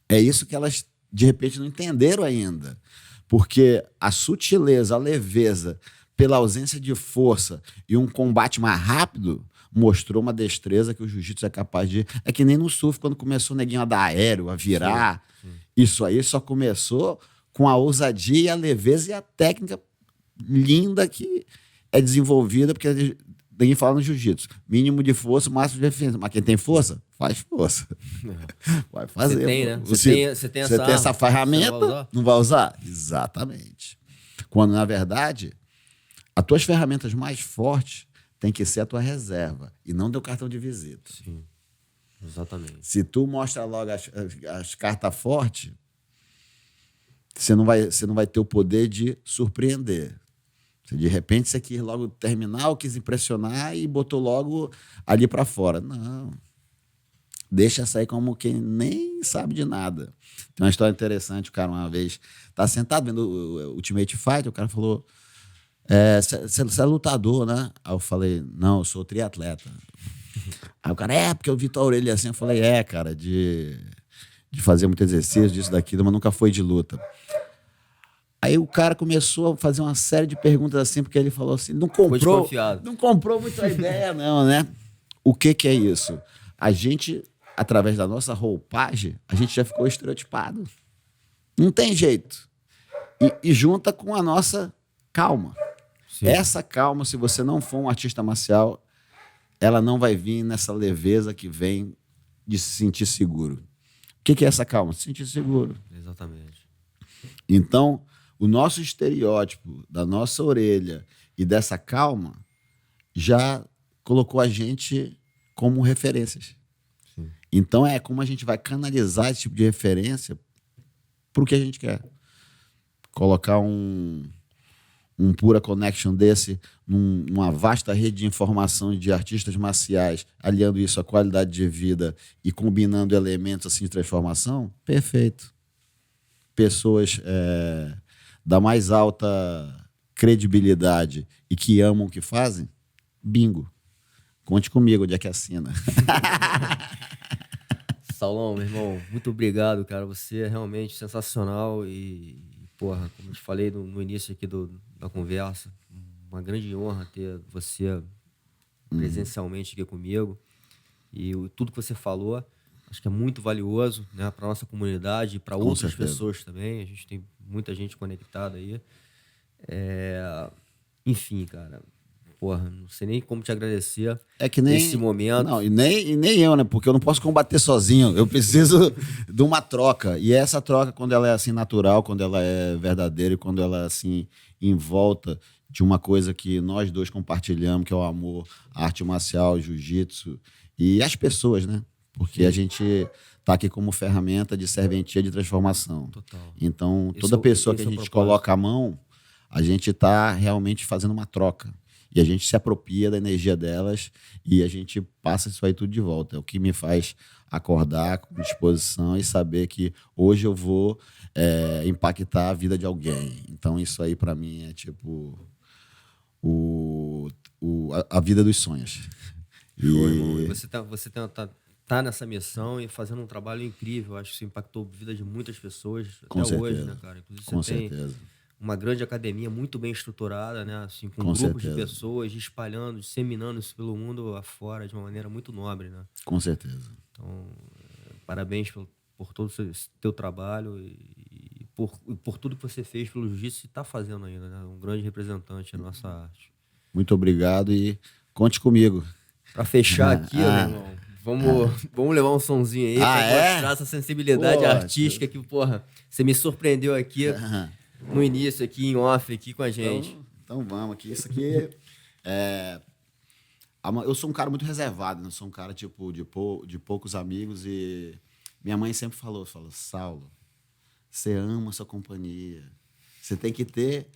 É isso que elas, de repente, não entenderam ainda. Porque a sutileza, a leveza, pela ausência de força e um combate mais rápido, mostrou uma destreza que o jiu-jitsu é capaz de... É que nem no surf, quando começou o neguinho a dar aéreo, a virar. Sim. Isso aí só começou com a ousadia, a leveza e a técnica linda que é desenvolvida, porque ninguém fala no jiu-jitsu. Mínimo de força, máximo de defesa. Mas quem tem força, faz força. Vai fazer. Você tem, né? Você tem essa ferramenta, não vai usar? Exatamente. Quando, na verdade, as tuas ferramentas mais fortes tem que ser a tua reserva e não teu cartão de visita. Sim, exatamente. Se tu mostra logo as cartas fortes, você não vai ter o poder de surpreender. De repente você quis logo terminar ou quis impressionar e botou logo ali para fora. Não. Deixa sair como quem nem sabe de nada. Tem uma história interessante. O cara uma vez tá sentado vendo o Ultimate Fight, o cara falou... Você é lutador, né? Aí eu falei, não, eu sou triatleta. Aí o cara, porque eu vi tua orelha assim. Eu falei, cara, de fazer muito exercício, disso, daquilo, mas nunca foi de luta. Aí o cara começou a fazer uma série de perguntas assim, porque ele falou assim, não comprou muito a ideia não, né? O que é isso? A gente, através da nossa roupagem, a gente já ficou estereotipado. Não tem jeito. E junta com a nossa calma. Sim. Essa calma, se você não for um artista marcial, ela não vai vir nessa leveza que vem de se sentir seguro. O que é essa calma? Se sentir seguro. Exatamente. Então, o nosso estereótipo da nossa orelha e dessa calma já colocou a gente como referências. Sim. Então, é como a gente vai canalizar esse tipo de referência para o que a gente quer. Colocar um Pura Connection desse numa vasta rede de informação de artistas marciais, aliando isso à qualidade de vida e combinando elementos assim de transformação, perfeito. Pessoas da mais alta credibilidade e que amam o que fazem, bingo. Conte comigo, onde é que assina. Saulão, meu irmão, muito obrigado, cara. Você é realmente sensacional e porra, como eu te falei no início aqui da conversa, uma grande honra ter você presencialmente aqui comigo. E tudo que você falou, acho que é muito valioso, né, para nossa comunidade e para outras pessoas também. A gente tem muita gente conectada aí. Enfim, cara, porra, não sei nem como te agradecer nesse momento. Não, e nem eu, né? Porque eu não posso combater sozinho. Eu preciso de uma troca. E essa troca, quando ela é assim natural, quando ela é verdadeira e quando ela é assim em volta de uma coisa que nós dois compartilhamos, que é o amor, a arte marcial, o jiu-jitsu e as pessoas, né? Porque a gente tá aqui como ferramenta de serventia de transformação. Total. Então, toda pessoa que a gente coloca a mão, a gente tá realmente fazendo uma troca. E a gente se apropria da energia delas e a gente passa isso aí tudo de volta. É o que me faz acordar com disposição e saber que hoje eu vou impactar a vida de alguém. Então isso aí para mim é tipo a vida dos sonhos. E você tá nessa missão e fazendo um trabalho incrível. Eu acho que isso impactou a vida de muitas pessoas com até certeza. hoje, né, cara? Inclusive Com você tem certeza. uma grande academia muito bem estruturada, né? Assim, com grupos certeza. de pessoas espalhando, disseminando isso pelo mundo afora de uma maneira muito nobre, né? Com certeza. Então, parabéns por todo esse teu trabalho e por tudo que você fez pelo jiu-jitsu e está fazendo ainda, né? Um grande representante da nossa arte. Muito obrigado e conte comigo. Para fechar aqui, meu irmão, vamos levar um sonzinho aí para mostrar essa sensibilidade artística que, porra, você me surpreendeu aqui no início, aqui em off, aqui com a gente. Então vamos aqui. Isso aqui eu sou um cara muito reservado, né? Sou um cara tipo de poucos amigos e minha mãe sempre falou, Saulo, você ama a sua companhia, você tem que ter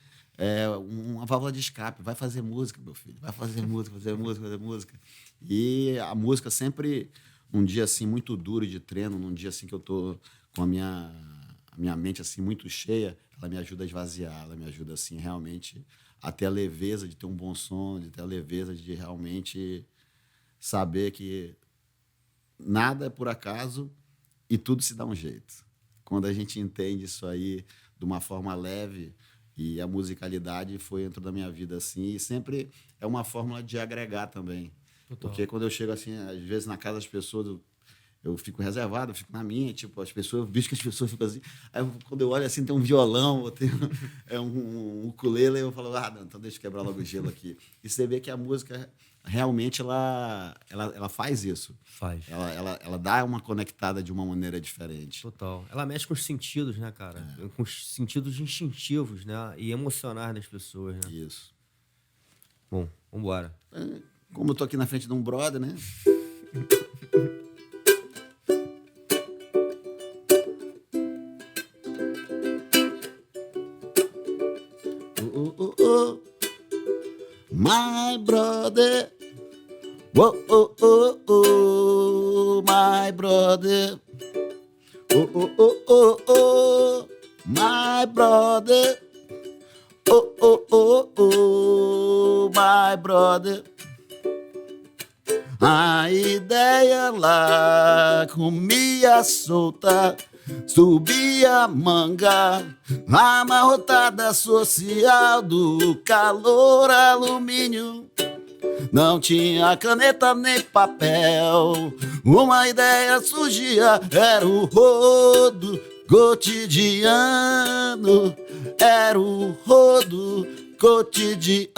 uma válvula de escape, vai fazer música, meu filho, vai fazer música. E a música sempre, num dia assim muito duro de treino, num dia assim que eu tô com a minha mente assim muito cheia, ela me ajuda a esvaziar, ela me ajuda assim realmente a ter a leveza de ter um bom som, de ter a leveza de realmente saber que nada é por acaso e tudo se dá um jeito. Quando a gente entende isso aí de uma forma leve, e a musicalidade entrou na minha vida assim, e sempre é uma fórmula de agregar também. Total. Porque quando eu chego assim, às vezes na casa das pessoas, eu fico reservado, eu fico na minha, tipo, eu vejo que as pessoas ficam assim, aí quando eu olho assim, tem um violão, tem um ukulele, eu falo, não, então deixa eu quebrar logo o gelo aqui. E você vê que a música realmente ela faz isso. Faz. Ela dá uma conectada de uma maneira diferente. Total. Ela mexe com os sentidos, né, cara? Com os sentidos instintivos, né? E emocionais das pessoas, né? Isso. Bom, vambora. Como eu tô aqui na frente de um brother, né? My brother, oh, oh, oh, oh, my brother, oh, oh, oh, oh, oh, my brother, oh, oh, oh, oh, my brother. A ideia lá comia solta, subia manga, amarrotada social do calor alumínio. Não tinha caneta nem papel, uma ideia surgia, era o rodo cotidiano, era o rodo cotidiano.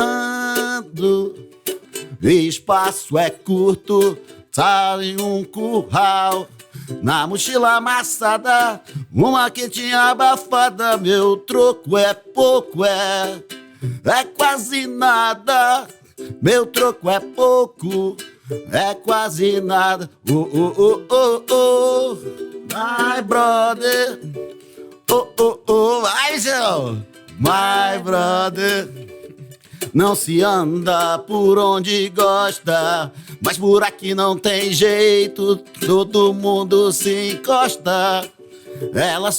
Espaço é curto, tá em um curral. Na mochila amassada, uma quentinha abafada. Meu troco é pouco, é quase nada. Meu troco é pouco, é quase nada. Oh, oh, oh, oh, oh, my brother. Oh, oh, oh, vai, João. My brother. Não se anda por onde gosta, mas por aqui não tem jeito, todo mundo se encosta. Ela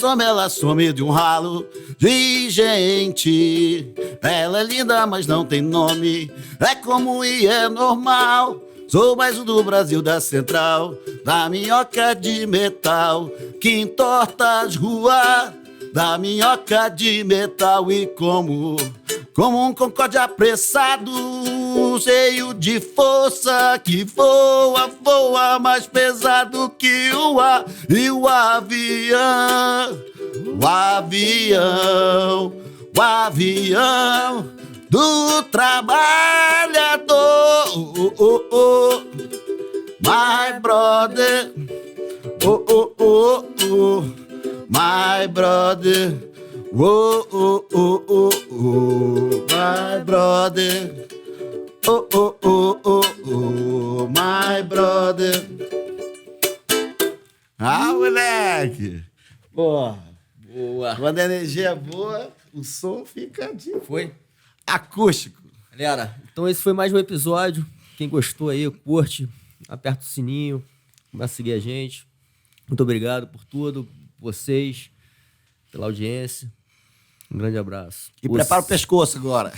some de um ralo de gente. Ela é linda, mas não tem nome, é comum e é normal. Sou mais um do Brasil da Central, da minhoca de metal que entorta as ruas, da minhoca de metal. E como um concorde apressado, cheio de força, que voa mais pesado que o ar. E o avião do trabalhador. Oh, oh, oh, my brother. Oh, oh, oh, oh, my brother. Oh, oh, oh, oh, oh, my brother. Oh, oh, oh, oh, oh, my brother. Ah, moleque! Porra! Boa. Quando a energia é boa, o som fica de Foi? acústico. Galera, então esse foi mais um episódio. Quem gostou aí, curte, aperta o sininho, começa a seguir a gente. Muito obrigado por tudo, vocês, pela audiência. Um grande abraço. E prepara o pescoço agora.